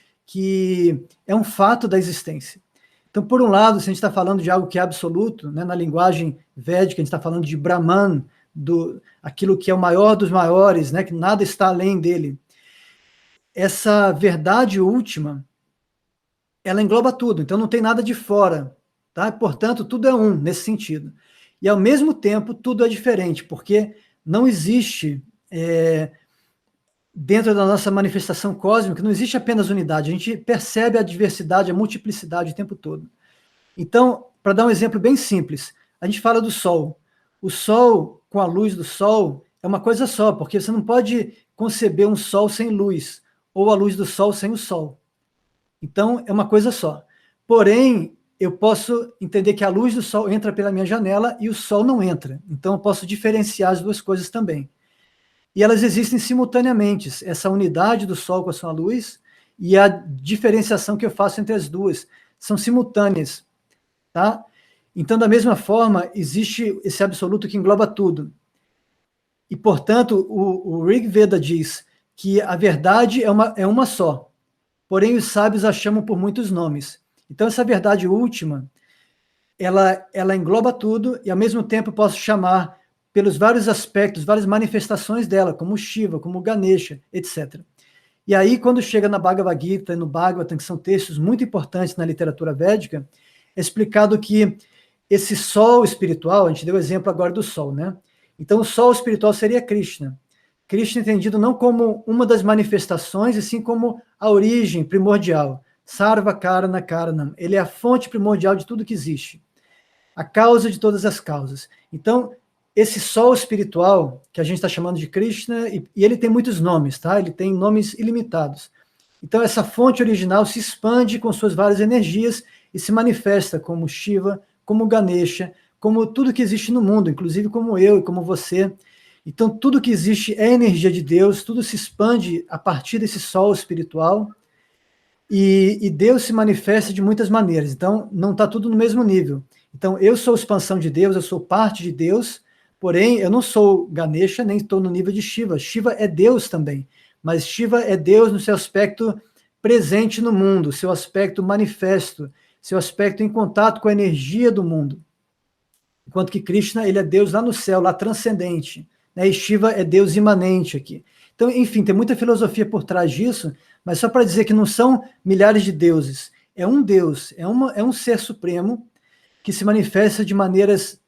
é um fato da existência. Então, por um lado, se a gente está falando de algo que é absoluto, né, na linguagem védica, a gente está falando de Brahman, aquilo que é o maior dos maiores, né, que nada está além dele. Essa verdade última, ela engloba tudo, então não tem nada de fora, tá? Portanto, tudo é um nesse sentido. E, ao mesmo tempo, tudo é diferente, porque não existe, dentro da nossa manifestação cósmica, não existe apenas unidade, a gente percebe a diversidade, a multiplicidade o tempo todo. Então, para dar um exemplo bem simples, a gente fala do Sol. O Sol, com a luz do Sol, é uma coisa só, porque você não pode conceber um Sol sem luz, ou a luz do Sol sem o Sol. Então, é uma coisa só. Porém, eu posso entender que a luz do Sol entra pela minha janela e o Sol não entra. Então, eu posso diferenciar as duas coisas também. E elas existem simultaneamente, essa unidade do Sol com a sua luz e a diferenciação que eu faço entre as duas são simultâneas, tá? Então, da mesma forma, existe esse absoluto que engloba tudo. E, portanto, o Rig Veda diz que a verdade é uma só, porém os sábios a chamam por muitos nomes. Então, essa verdade última, ela engloba tudo, e ao mesmo tempo eu posso chamar pelos vários aspectos, várias manifestações dela, como Shiva, como Ganesha, etc. E aí, quando chega na Bhagavad Gita e no Bhagavatam, que são textos muito importantes na literatura védica, é explicado que esse sol espiritual, a gente deu o exemplo agora do sol, né? Então, o sol espiritual seria Krishna. Krishna entendido não como uma das manifestações, e sim como a origem primordial. Sarva Karana Karanam. Ele é a fonte primordial de tudo que existe. A causa de todas as causas. Então, esse sol espiritual, que a gente está chamando de Krishna, e ele tem muitos nomes, tá? Ele tem nomes ilimitados. Então, essa fonte original se expande com suas várias energias e se manifesta como Shiva, como Ganesha, como tudo que existe no mundo, inclusive como eu e como você. Então, tudo que existe é energia de Deus, tudo se expande a partir desse sol espiritual, e Deus se manifesta de muitas maneiras. Então, não está tudo no mesmo nível. Então, eu sou expansão de Deus, eu sou parte de Deus, porém, eu não sou Ganesha, nem estou no nível de Shiva. Shiva é Deus também, mas Shiva é Deus no seu aspecto presente no mundo, seu aspecto manifesto, seu aspecto em contato com a energia do mundo. Enquanto que Krishna, ele é Deus lá no céu, lá transcendente, né? E Shiva é Deus imanente aqui. Então, enfim, tem muita filosofia por trás disso, mas só para dizer que não são milhares de deuses, é um Deus, é um ser supremo que se manifesta de maneiras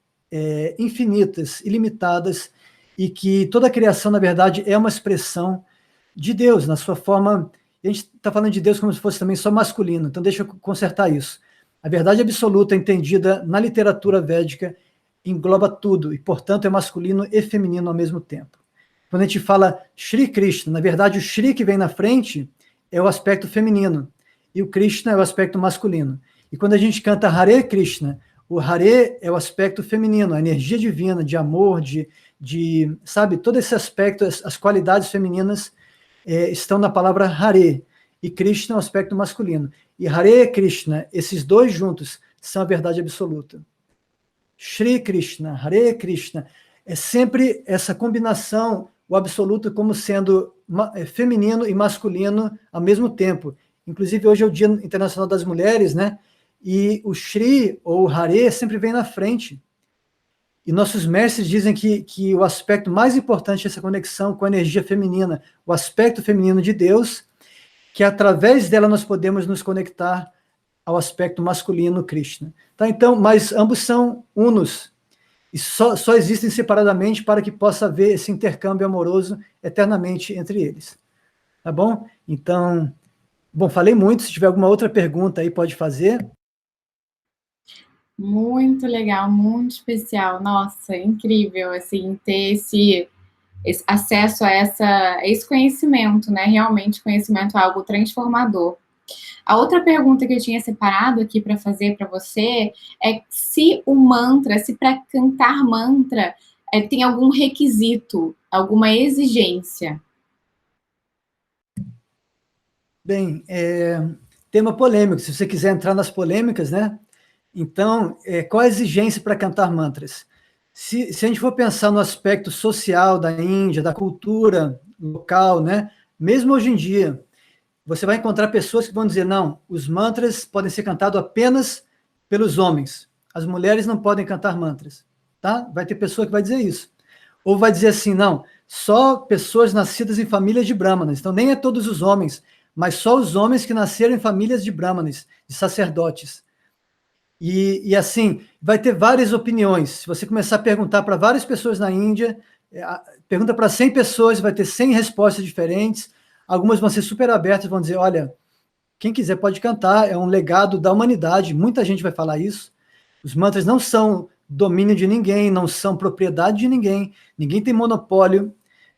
infinitas, ilimitadas, e que toda a criação, na verdade, é uma expressão de Deus, na sua forma. A gente está falando de Deus como se fosse também só masculino, então deixa eu consertar isso. A verdade absoluta, entendida na literatura védica, engloba tudo, e, portanto, é masculino e feminino ao mesmo tempo. Quando a gente fala Shri Krishna, na verdade, o Shri que vem na frente é o aspecto feminino, e o Krishna é o aspecto masculino. E quando a gente canta Hare Krishna, o Hare é o aspecto feminino, a energia divina, de amor, sabe, todo esse aspecto, as qualidades femininas estão na palavra Hare, e Krishna é o aspecto masculino. E Hare Krishna, esses dois juntos, são a verdade absoluta. Shri Krishna, Hare Krishna, é sempre essa combinação, o absoluto como sendo feminino e masculino ao mesmo tempo. Inclusive, hoje é o Dia Internacional das Mulheres, né? E o Shri, ou o Hare, sempre vem na frente. E nossos mestres dizem que o aspecto mais importante é essa conexão com a energia feminina, o aspecto feminino de Deus, que através dela nós podemos nos conectar ao aspecto masculino Krishna. Tá? Então, mas ambos são unos, e só existem separadamente para que possa haver esse intercâmbio amoroso eternamente entre eles. Tá bom? Então, bom, falei muito, se tiver alguma outra pergunta aí pode fazer. Muito legal, muito especial. Nossa, incrível, assim, ter esse acesso a esse conhecimento, né? Realmente, conhecimento é algo transformador. A outra pergunta que eu tinha separado aqui para fazer para você é se o mantra, se para cantar mantra, tem algum requisito, alguma exigência? Bem, tema polêmico, se você quiser entrar nas polêmicas, né? Então, qual a exigência para cantar mantras? Se a gente for pensar no aspecto social da Índia, da cultura local, né? Mesmo hoje em dia, você vai encontrar pessoas que vão dizer, não, os mantras podem ser cantados apenas pelos homens, as mulheres não podem cantar mantras, tá? Vai ter pessoa que vai dizer isso. Ou vai dizer assim, não, só pessoas nascidas em famílias de brahmanas, então nem é todos os homens, mas só os homens que nasceram em famílias de brahmanas, de sacerdotes. E assim, vai ter várias opiniões. Se você começar a perguntar para várias pessoas na Índia, pergunta para 100 pessoas, vai ter 100 respostas diferentes. Algumas vão ser super abertas, vão dizer, olha, quem quiser pode cantar, é um legado da humanidade, muita gente vai falar isso. Os mantras não são domínio de ninguém, não são propriedade de ninguém, ninguém tem monopólio.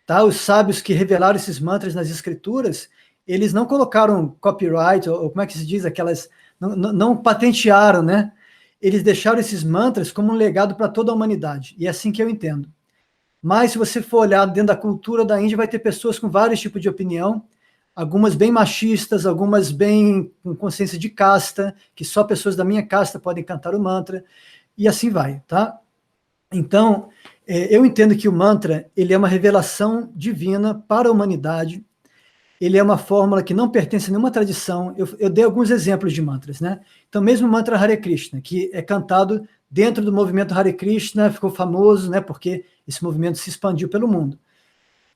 Tá? Os sábios que revelaram esses mantras nas escrituras, eles não colocaram copyright, ou como é que se diz, aquelas... Não patentearam, né? Eles deixaram esses mantras como um legado para toda a humanidade, e é assim que eu entendo. Mas se você for olhar dentro da cultura da Índia, vai ter pessoas com vários tipos de opinião, algumas bem machistas, algumas bem com consciência de casta, que só pessoas da minha casta podem cantar o mantra, e assim vai, tá? Então, eu entendo que o mantra, ele é uma revelação divina para a humanidade, ele é uma fórmula que não pertence a nenhuma tradição. Eu dei alguns exemplos de mantras, né? Então, mesmo o mantra Hare Krishna, que é cantado dentro do movimento Hare Krishna, ficou famoso, né? Porque esse movimento se expandiu pelo mundo.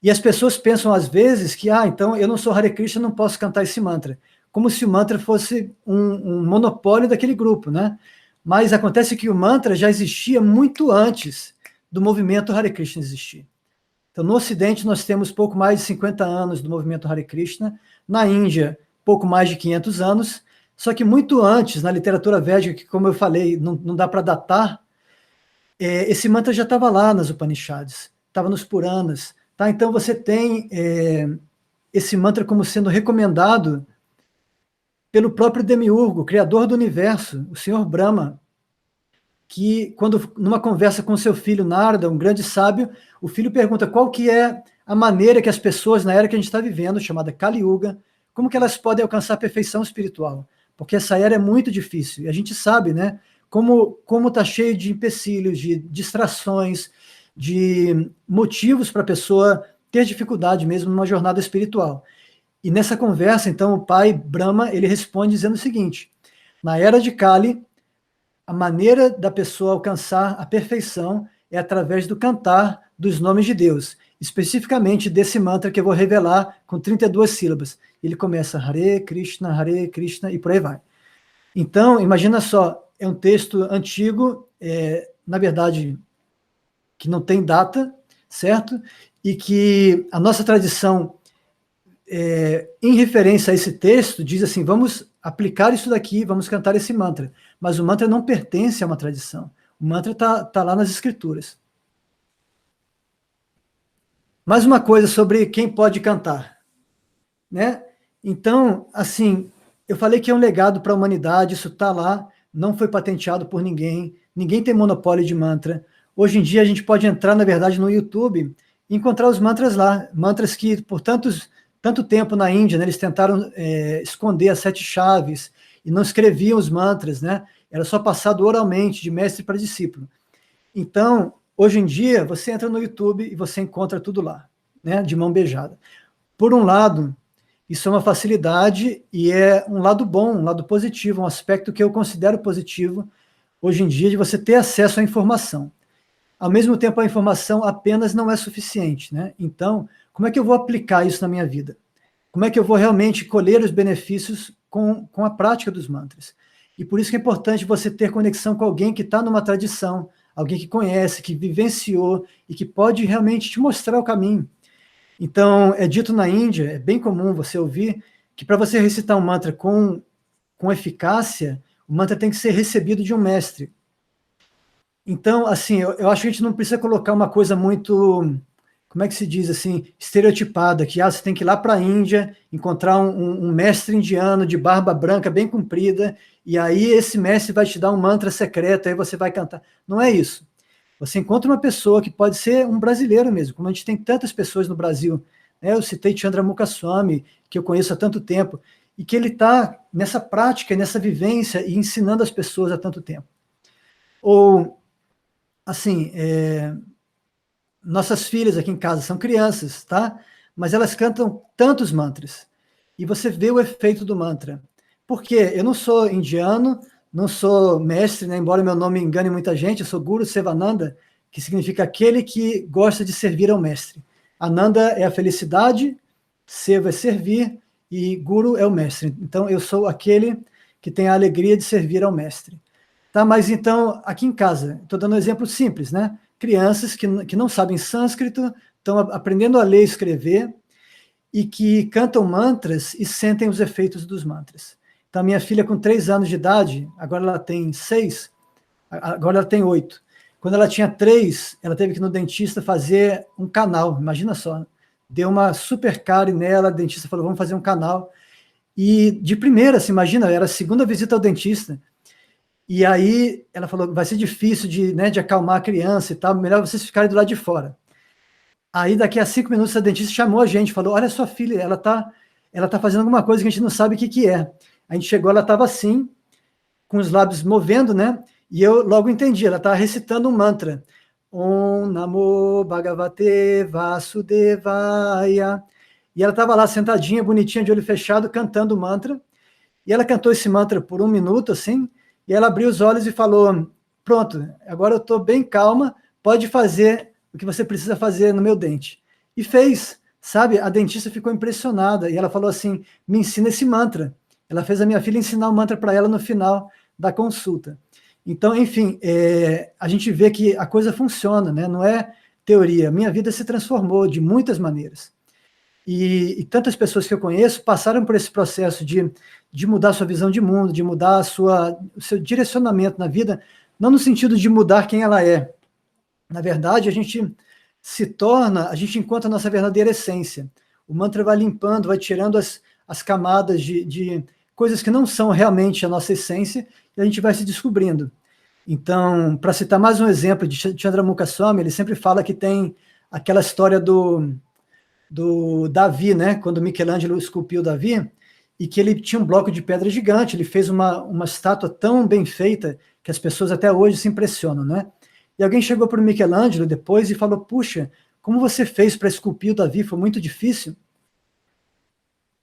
E as pessoas pensam, às vezes, que, então eu não sou Hare Krishna, não posso cantar esse mantra. Como se o mantra fosse um monopólio daquele grupo, né? Mas acontece que o mantra já existia muito antes do movimento Hare Krishna existir. Então, no Ocidente, nós temos pouco mais de 50 anos do movimento Hare Krishna, na Índia, pouco mais de 500 anos, só que muito antes, na literatura védica, que, como eu falei, não dá para datar, esse mantra já estava lá nas Upanishads, estava nos Puranas, tá? Então, você tem esse mantra como sendo recomendado pelo próprio Demiurgo, criador do universo, o Senhor Brahma, que quando, numa conversa com seu filho Narada, um grande sábio, o filho pergunta qual que é a maneira que as pessoas, na era que a gente está vivendo, chamada Kali Yuga, como que elas podem alcançar a perfeição espiritual? Porque essa era é muito difícil, e a gente sabe, né, como está cheio de empecilhos, de distrações, de motivos para a pessoa ter dificuldade mesmo numa jornada espiritual. E nessa conversa, então, o pai Brahma, ele responde dizendo o seguinte: na era de Kali, a maneira da pessoa alcançar a perfeição é através do cantar dos nomes de Deus, especificamente desse mantra que eu vou revelar com 32 sílabas. Ele começa Hare Krishna, e por aí vai. Então, imagina só, é um texto antigo, na verdade, que não tem data, certo? E que a nossa tradição, em referência a esse texto, diz assim, vamos aplicar isso daqui, vamos cantar esse mantra. Mas o mantra não pertence a uma tradição. O mantra está lá nas escrituras. Mais uma coisa sobre quem pode cantar, né? Então, assim, eu falei que é um legado para a humanidade, isso está lá, não foi patenteado por ninguém, ninguém tem monopólio de mantra. Hoje em dia a gente pode entrar, na verdade, no YouTube e encontrar os mantras lá, mantras que por tanto tempo na Índia, né, eles tentaram esconder as 7 chaves e não escreviam os mantras, né? Era só passado oralmente, de mestre para discípulo. Então, hoje em dia, você entra no YouTube e você encontra tudo lá, né, de mão beijada. Por um lado, isso é uma facilidade e é um lado bom, um lado positivo, um aspecto que eu considero positivo hoje em dia de você ter acesso à informação. Ao mesmo tempo, a informação apenas não é suficiente, né? Então, como é que eu vou aplicar isso na minha vida? Como é que eu vou realmente colher os benefícios com a prática dos mantras? E por isso que é importante você ter conexão com alguém que está numa tradição, alguém que conhece, que vivenciou e que pode realmente te mostrar o caminho. Então, é dito na Índia, é bem comum você ouvir, que para você recitar um mantra com eficácia, o mantra tem que ser recebido de um mestre. Então, assim, eu acho que a gente não precisa colocar uma coisa muito, como é que se diz assim, estereotipada, que você tem que ir lá para a Índia, encontrar um mestre indiano de barba branca bem comprida, e aí esse mestre vai te dar um mantra secreto, aí você vai cantar. Não é isso. Você encontra uma pessoa que pode ser um brasileiro mesmo, como a gente tem tantas pessoas no Brasil, né? Eu citei Chandramukha Swami, que eu conheço há tanto tempo, e que ele está nessa prática, nessa vivência, e ensinando as pessoas há tanto tempo. Ou, assim, nossas filhas aqui em casa são crianças, tá? Mas elas cantam tantos mantras, e você vê o efeito do mantra. Por quê? Eu não sou indiano, não sou mestre, né? Embora meu nome engane muita gente, eu sou Guru Sevananda, que significa aquele que gosta de servir ao mestre. Ananda é a felicidade, Seva é servir, e Guru é o mestre. Então, eu sou aquele que tem a alegria de servir ao mestre. Tá? Mas então, aqui em casa, estou dando um exemplo simples, né? Crianças que não sabem sânscrito, estão aprendendo a ler e escrever, e que cantam mantras e sentem os efeitos dos mantras. Então, minha filha, com 3 anos de idade, agora ela tem 6, agora ela tem 8. Quando ela tinha 3, ela teve que ir no dentista fazer um canal, imagina só. Deu uma super cárie nela, o dentista falou, vamos fazer um canal. E de primeira, se imagina, era a segunda visita ao dentista. E aí ela falou, vai ser difícil de acalmar a criança e tal, melhor vocês ficarem do lado de fora. Aí, daqui a 5 minutos, a dentista chamou a gente, falou, olha a sua filha, ela está ela está fazendo alguma coisa que a gente não sabe o que que é. A gente chegou, ela estava assim, com os lábios movendo, né? E eu logo entendi, ela estava recitando um mantra. Om Namo Bhagavate Vasudevaya. E ela estava lá sentadinha, bonitinha, de olho fechado, cantando o mantra. E ela cantou esse mantra por 1 minuto, assim, e ela abriu os olhos e falou, pronto, agora eu estou bem calma, pode fazer o que você precisa fazer no meu dente. E fez, sabe? A dentista ficou impressionada, e ela falou assim, me ensina esse mantra. Ela fez a minha filha ensinar o mantra para ela no final da consulta. Então, enfim, a gente vê que a coisa funciona, né? Não é teoria. Minha vida se transformou de muitas maneiras. E tantas pessoas que eu conheço passaram por esse processo de mudar sua visão de mundo, de mudar o seu direcionamento na vida, não no sentido de mudar quem ela é. Na verdade, a gente encontra a nossa verdadeira essência. O mantra vai limpando, vai tirando as camadas de coisas que não são realmente a nossa essência, e a gente vai se descobrindo. Então, para citar mais um exemplo de Chandramukha Swami, ele sempre fala que tem aquela história do Davi, né? Quando Michelangelo esculpiu Davi, e que ele tinha um bloco de pedra gigante, ele fez uma estátua tão bem feita que as pessoas até hoje se impressionam, né? E alguém chegou para o Michelangelo depois e falou, puxa, como você fez para esculpir o Davi? Foi muito difícil?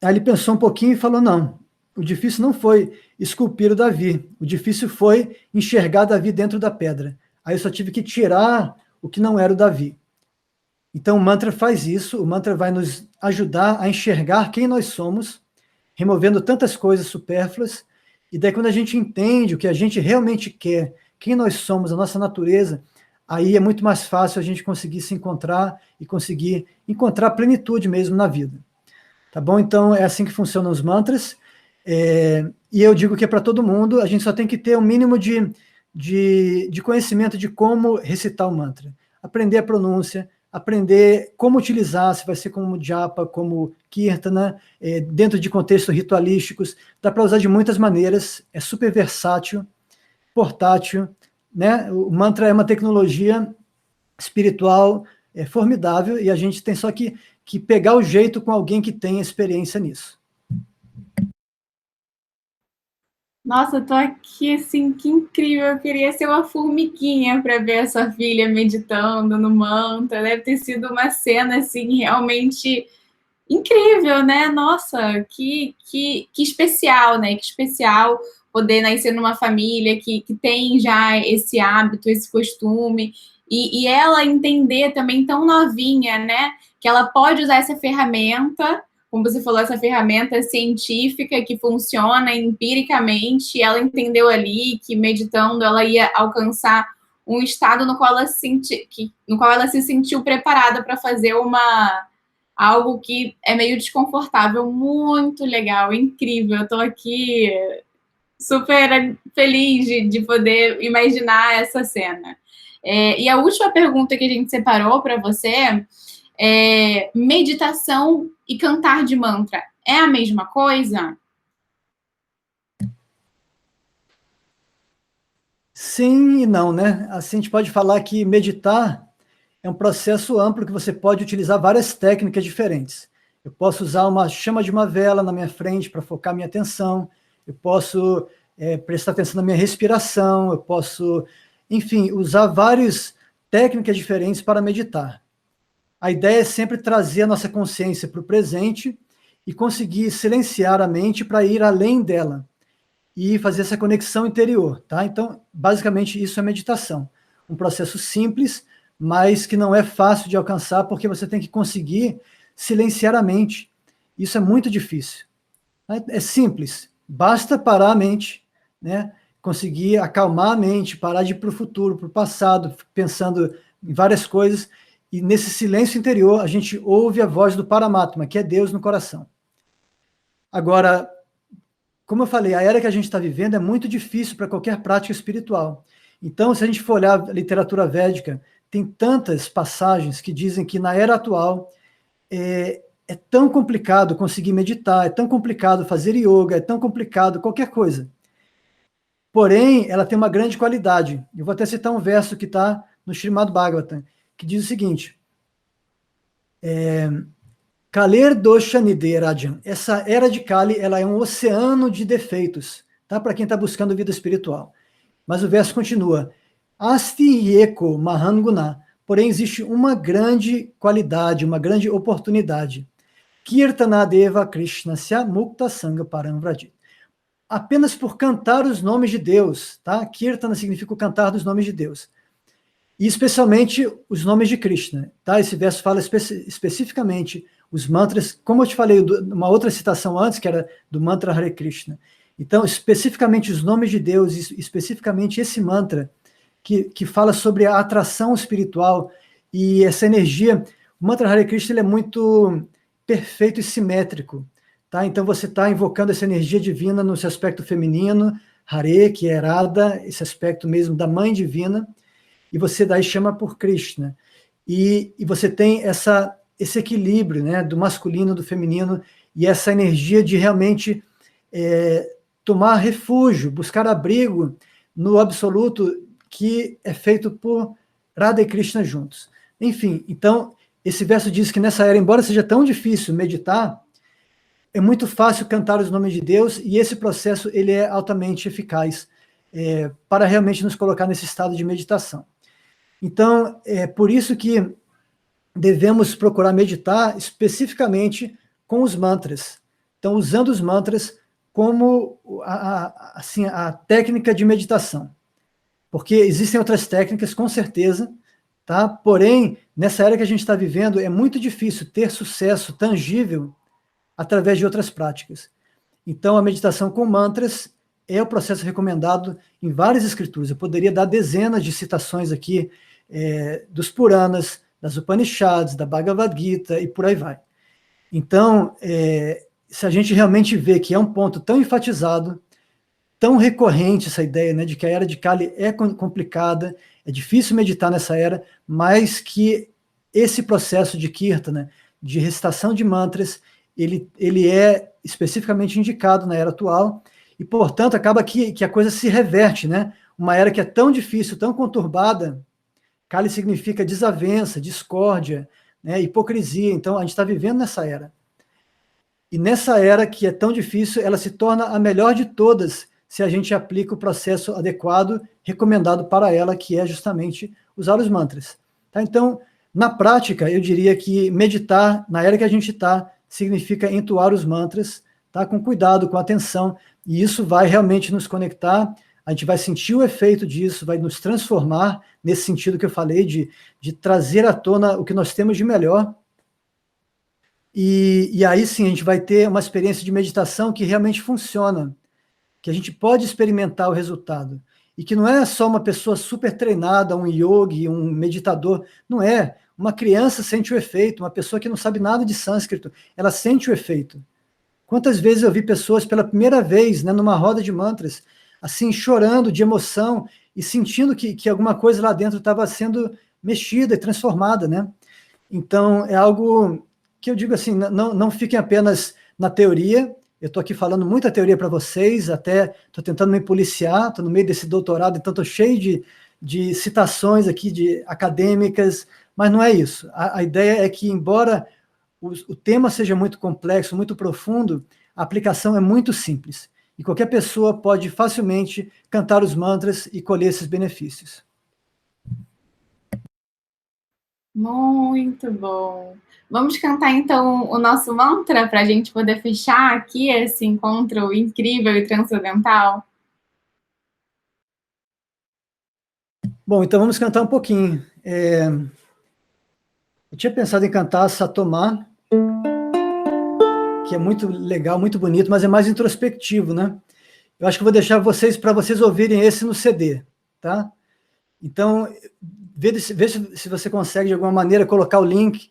Aí ele pensou um pouquinho e falou, não, o difícil não foi esculpir o Davi, o difícil foi enxergar Davi dentro da pedra. Aí eu só tive que tirar o que não era o Davi. Então, o mantra faz isso, o mantra vai nos ajudar a enxergar quem nós somos, removendo tantas coisas supérfluas, e daí quando a gente entende o que a gente realmente quer, quem nós somos, a nossa natureza, aí é muito mais fácil a gente conseguir se encontrar e conseguir encontrar plenitude mesmo na vida. Tá bom? Então, é assim que funcionam os mantras, e eu digo que é para todo mundo, a gente só tem que ter um mínimo de conhecimento de como recitar o mantra. Aprender a pronúncia, aprender como utilizar, se vai ser como japa, como kirtana, dentro de contextos ritualísticos, dá para usar de muitas maneiras, é super versátil, portátil, né? O mantra é uma tecnologia espiritual formidável, e a gente tem só que pegar o jeito com alguém que tem experiência nisso. Nossa, eu tô aqui assim, que incrível. Eu queria ser uma formiguinha para ver a sua filha meditando no mantra. Deve ter sido uma cena assim realmente incrível, né? Nossa, que especial, né? Que especial poder nascer numa família que tem já esse hábito, esse costume, e ela entender também tão novinha, né? Que ela pode usar essa ferramenta, como você falou, essa ferramenta científica que funciona empiricamente, ela entendeu ali que meditando ela ia alcançar um estado no qual ela se sentiu preparada para fazer algo que é meio desconfortável, muito legal, incrível. Eu tô aqui super feliz de poder imaginar essa cena. E a última pergunta que a gente separou para você é: meditação e cantar de mantra é a mesma coisa? Sim e não, né? Assim, a gente pode falar que meditar é um processo amplo que você pode utilizar várias técnicas diferentes. Eu posso usar uma chama de uma vela na minha frente para focar minha atenção, eu posso prestar atenção na minha respiração, eu posso, enfim, usar várias técnicas diferentes para meditar. A ideia é sempre trazer a nossa consciência para o presente e conseguir silenciar a mente para ir além dela e fazer essa conexão interior, tá? Então, basicamente, isso é meditação. Um processo simples, mas que não é fácil de alcançar, porque você tem que conseguir silenciar a mente. Isso é muito difícil. É simples, basta parar a mente, né? Conseguir acalmar a mente, parar de ir para o futuro, para o passado, pensando em várias coisas, e nesse silêncio interior, a gente ouve a voz do Paramatma, que é Deus no coração. Agora, como eu falei, a era que a gente está vivendo é muito difícil para qualquer prática espiritual. Então, se a gente for olhar a literatura védica, tem tantas passagens que dizem que na era atual é tão complicado conseguir meditar, é tão complicado fazer yoga, é tão complicado qualquer coisa. Porém, ela tem uma grande qualidade. Eu vou até citar um verso que está no Srimad Bhagavatam, que diz o seguinte: Kaler dosha nide rajan. Essa era de Kali, ela é um oceano de defeitos, tá? Para quem está buscando vida espiritual. Mas o verso continua. Asti yeko mahanguna. Porém, existe uma grande qualidade, uma grande oportunidade. Kirtanadeva Krishnasya Mukta Sangha Paramvrajit. Apenas por cantar os nomes de Deus, tá? Kirtana significa o cantar dos nomes de Deus. E especialmente os nomes de Krishna, tá? Esse verso fala especificamente os mantras, como eu te falei, uma outra citação antes, que era do mantra Hare Krishna. Então, especificamente os nomes de Deus, especificamente esse mantra, que fala sobre a atração espiritual e essa energia. O mantra Hare Krishna ele é muito perfeito e simétrico, tá? Então você está invocando essa energia divina no seu aspecto feminino, Hare, que é Radha, esse aspecto mesmo da mãe divina, e você daí chama por Krishna. E você tem esse equilíbrio, né, do masculino, do feminino, e essa energia de realmente tomar refúgio, buscar abrigo no absoluto que é feito por Radha e Krishna juntos. Enfim, então, esse verso diz que nessa era, embora seja tão difícil meditar, é muito fácil cantar os nomes de Deus, e esse processo ele é altamente eficaz para realmente nos colocar nesse estado de meditação. Então, é por isso que devemos procurar meditar especificamente com os mantras. Então, usando os mantras como a técnica de meditação. Porque existem outras técnicas, com certeza, tá? Porém, nessa era que a gente está vivendo, é muito difícil ter sucesso tangível através de outras práticas. Então, a meditação com mantras é o processo recomendado em várias escrituras. Eu poderia dar dezenas de citações aqui dos Puranas, das Upanishads, da Bhagavad Gita e por aí vai. Então, se a gente realmente vê que é um ponto tão enfatizado, tão recorrente essa ideia, né, de que a era de Kali é complicada, é difícil meditar nessa era, mas que esse processo de Kirtana, de recitação de mantras, ele é especificamente indicado na era atual, e, portanto, acaba que a coisa se reverte, né? Uma era que é tão difícil, tão conturbada, Kali significa desavença, discórdia, né, hipocrisia. Então, a gente está vivendo nessa era. E nessa era que é tão difícil, ela se torna a melhor de todas, se a gente aplica o processo adequado, recomendado para ela, que é justamente usar os mantras. Tá? Então, na prática, eu diria que meditar, na era que a gente está, significa entoar os mantras, tá? Com cuidado, com atenção, e isso vai realmente nos conectar, a gente vai sentir o efeito disso, vai nos transformar, nesse sentido que eu falei, de trazer à tona o que nós temos de melhor, e aí sim a gente vai ter uma experiência de meditação que realmente funciona, que a gente pode experimentar o resultado, e que não é só uma pessoa super treinada, um yogi, um meditador, não é. Uma criança sente o efeito, uma pessoa que não sabe nada de sânscrito, ela sente o efeito. Quantas vezes eu vi pessoas pela primeira vez, né, numa roda de mantras, assim, chorando de emoção e sentindo que alguma coisa lá dentro estava sendo mexida e transformada, né? Então, é algo que eu digo assim, não fiquem apenas na teoria. Eu estou aqui falando muita teoria para vocês, até estou tentando me policiar, estou no meio desse doutorado, então estou cheio de citações aqui de acadêmicas, mas não é isso. A ideia é que, embora o tema seja muito complexo, muito profundo, a aplicação é muito simples. E qualquer pessoa pode facilmente cantar os mantras e colher esses benefícios. Muito bom. Vamos cantar, então, o nosso mantra para a gente poder fechar aqui esse encontro incrível e transcendental? Bom, então vamos cantar um pouquinho. Eu tinha pensado em cantar Satomá, que é muito legal, muito bonito, mas é mais introspectivo, né? Eu acho que vou deixar para vocês ouvirem esse no CD, tá? Então, vê se você consegue, de alguma maneira, colocar o link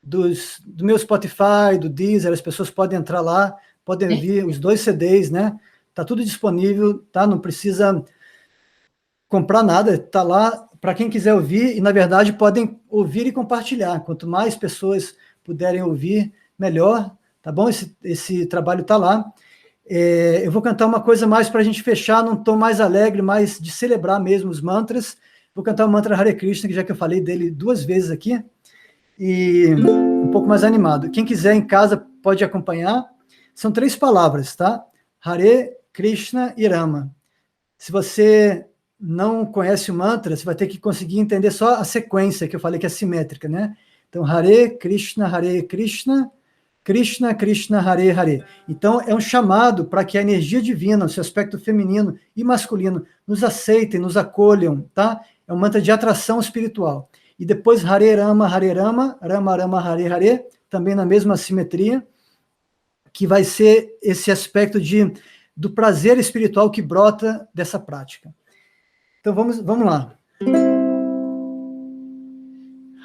do meu Spotify, do Deezer, as pessoas podem entrar lá, podem ouvir os 2 CDs, né? Tá tudo disponível, tá? Não precisa comprar nada, tá lá para quem quiser ouvir, e, na verdade, podem ouvir e compartilhar. Quanto mais pessoas puderem ouvir, melhor, tá bom? Esse trabalho tá lá. Eu vou cantar uma coisa mais para a gente fechar num tom mais alegre, mais de celebrar mesmo os mantras. Vou cantar o mantra Hare Krishna, que já que eu falei dele 2 vezes aqui. e um pouco mais animado. Quem quiser em casa pode acompanhar. São 3 palavras, tá? Hare, Krishna e Rama. Se você não conhece o mantra, você vai ter que conseguir entender só a sequência, que eu falei que é simétrica, né? Então, Hare Krishna, Krishna Krishna, Hare Hare. Então, é um chamado para que a energia divina, o seu aspecto feminino e masculino, nos aceitem, nos acolham, tá? É um mantra de atração espiritual. E depois, Hare Rama, Rama Rama, Hare Hare, também na mesma simetria, que vai ser esse aspecto do prazer espiritual que brota dessa prática. Então, vamos lá.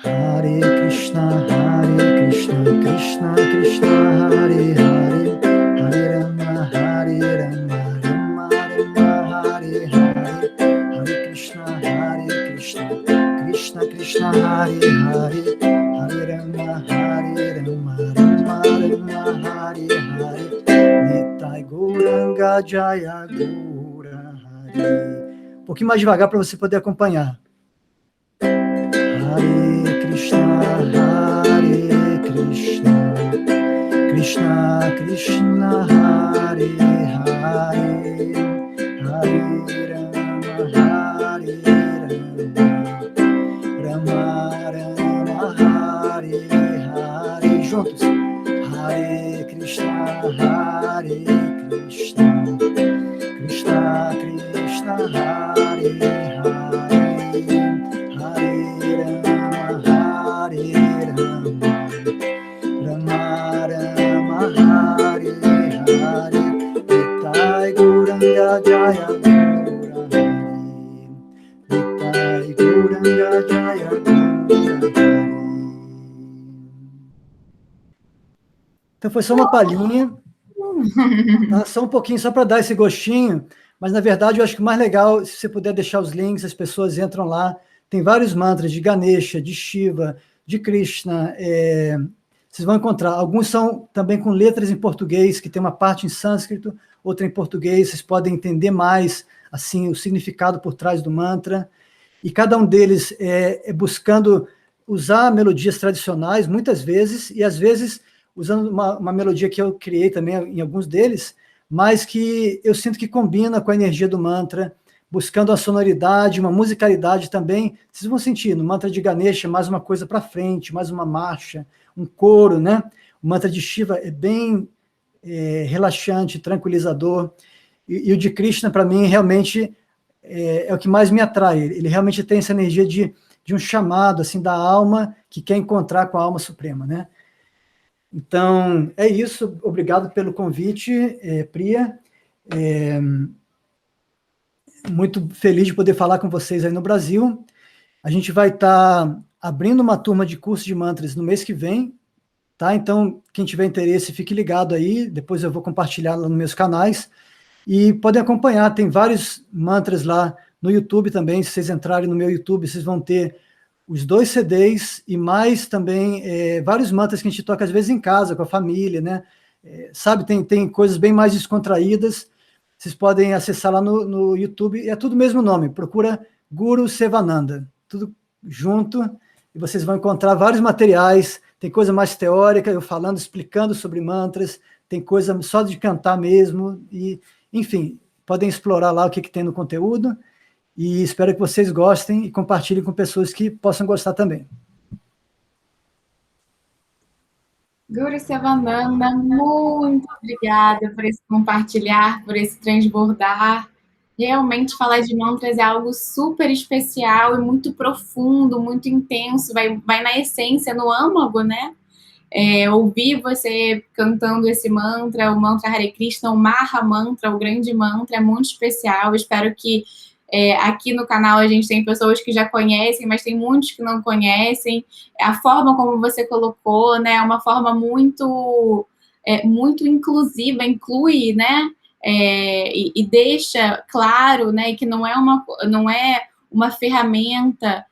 Hare Krishna, Krishna Krishna, Hare Hare, Hare Rama, Rama Rama, Hare Hare, Hare Krishna, Krishna Krishna, Hare Hare, Hare Rama, Rama Rama, Hare Hare, Nitai Gauranga Jaya Gaura Hare. Um pouquinho mais devagar para você poder acompanhar. Hare Krishna, Krishna Krishna, Hare Hare, Hare Rama, Rama Rama, Hare Hare. Juntos. Hare Krishna, Krishna Krishna, Hare Hare, Hare Rama, Rama Rama, Hare Hare, Nitai Gauranga Jaya Gaura Hare, Nitai Gauranga Jaya Gaura Hare. Então foi só uma palhinha, tá? Só um pouquinho, só para dar esse gostinho, mas na verdade eu acho que o mais legal, se você puder deixar os links, as pessoas entram lá, tem vários mantras de Ganesha, de Shiva, de Krishna, vocês vão encontrar, alguns são também com letras em português, que tem uma parte em sânscrito, outra em português, vocês podem entender mais, assim, o significado por trás do mantra, e cada um deles é buscando usar melodias tradicionais, muitas vezes, e às vezes usando uma melodia que eu criei também em alguns deles, mas que eu sinto que combina com a energia do mantra, buscando a sonoridade, uma musicalidade também. Vocês vão sentir, no mantra de Ganesha, mais uma coisa para frente, mais uma marcha, um coro, né? O mantra de Shiva é bem relaxante, tranquilizador, e o de Krishna, para mim, realmente é o que mais me atrai. Ele realmente tem essa energia de um chamado, assim, da alma, que quer encontrar com a alma suprema, né? Então, é isso. Obrigado pelo convite, Priya. Muito feliz de poder falar com vocês aí no Brasil. A gente vai estar abrindo uma turma de curso de mantras no mês que vem, tá? Então, quem tiver interesse, fique ligado aí. Depois eu vou compartilhar lá nos meus canais. E podem acompanhar, tem vários mantras lá no YouTube também. Se vocês entrarem no meu YouTube, vocês vão ter os 2 CDs e mais também vários mantras que a gente toca às vezes em casa, com a família, né? Sabe, tem coisas bem mais descontraídas. Vocês podem acessar lá no YouTube, é tudo o mesmo nome, procura Guru Sevananda, tudo junto, e vocês vão encontrar vários materiais, tem coisa mais teórica, eu falando, explicando sobre mantras, tem coisa só de cantar mesmo, e enfim, podem explorar lá o que tem no conteúdo, e espero que vocês gostem e compartilhem com pessoas que possam gostar também. Guru Sevananda, muito obrigada por esse compartilhar, por esse transbordar. Realmente falar de mantras é algo super especial e muito profundo, muito intenso, vai na essência, no âmago, né? Ouvir você cantando esse mantra, o mantra Hare Krishna, o Maha Mantra, o grande mantra, é muito especial. Eu espero que aqui no canal a gente tem pessoas que já conhecem, mas tem muitos que não conhecem. A forma como você colocou, né, é uma forma muito, muito inclusiva, inclui, né, e deixa claro, né, que não é uma ferramenta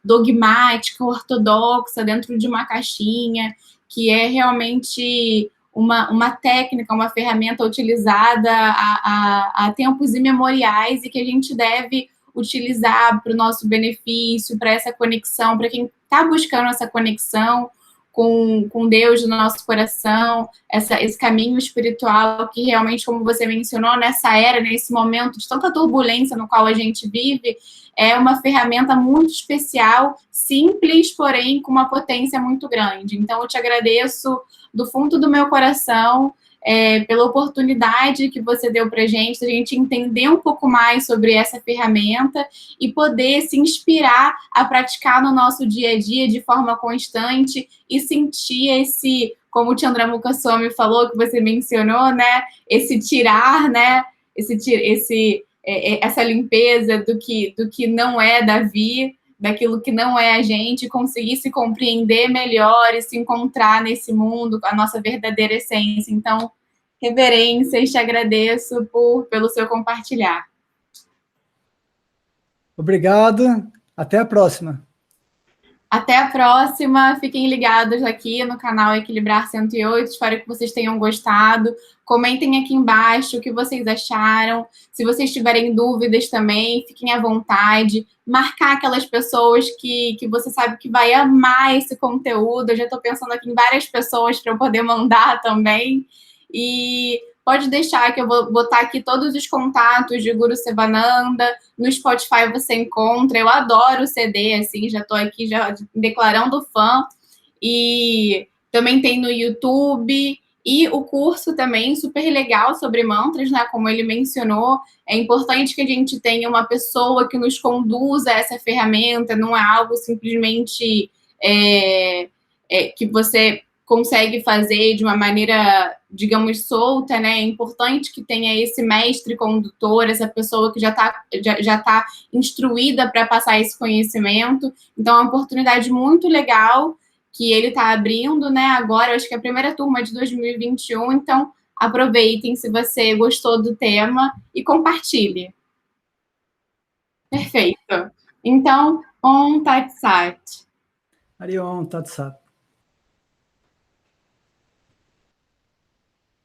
dogmática, ortodoxa, dentro de uma caixinha, que é realmente uma técnica, uma ferramenta utilizada há tempos imemoriais e que a gente deve utilizar para o nosso benefício, para essa conexão, para quem está buscando essa conexão com Deus no nosso coração, esse caminho espiritual que realmente, como você mencionou, nessa era, nesse momento de tanta turbulência no qual a gente vive, é uma ferramenta muito especial, simples, porém com uma potência muito grande. Então, eu te agradeço do fundo do meu coração pela oportunidade que você deu para a gente entender um pouco mais sobre essa ferramenta e poder se inspirar a praticar no nosso dia a dia de forma constante e sentir esse, como o Chandramukha Swami falou, que você mencionou, né, esse tirar, né, essa limpeza do que não é Davi, daquilo que não é a gente, conseguir se compreender melhor e se encontrar nesse mundo, a nossa verdadeira essência. Então, reverências, te agradeço pelo seu compartilhar. Obrigado, até a próxima. Até a próxima, fiquem ligados aqui no canal Equilibrar 108, espero que vocês tenham gostado, comentem aqui embaixo o que vocês acharam, se vocês tiverem dúvidas também, fiquem à vontade, marcar aquelas pessoas que você sabe que vai amar esse conteúdo, eu já estou pensando aqui em várias pessoas para eu poder mandar também, e pode deixar que eu vou botar aqui todos os contatos de Guru Sivananda. No Spotify você encontra. Eu adoro o CD, assim, já estou aqui já declarando fã. E também tem no YouTube. E o curso também, super legal sobre mantras, né? Como ele mencionou, é importante que a gente tenha uma pessoa que nos conduza a essa ferramenta, não é algo simplesmente que você consegue fazer de uma maneira, digamos, solta, né? É importante que tenha esse mestre condutor, essa pessoa que já tá instruída para passar esse conhecimento. Então, é uma oportunidade muito legal que ele está abrindo, né? Agora, eu acho que é a primeira turma de 2021, então aproveitem se você gostou do tema e compartilhe. Perfeito. Então, Om Tat Sat. Hari Om Tat Sat.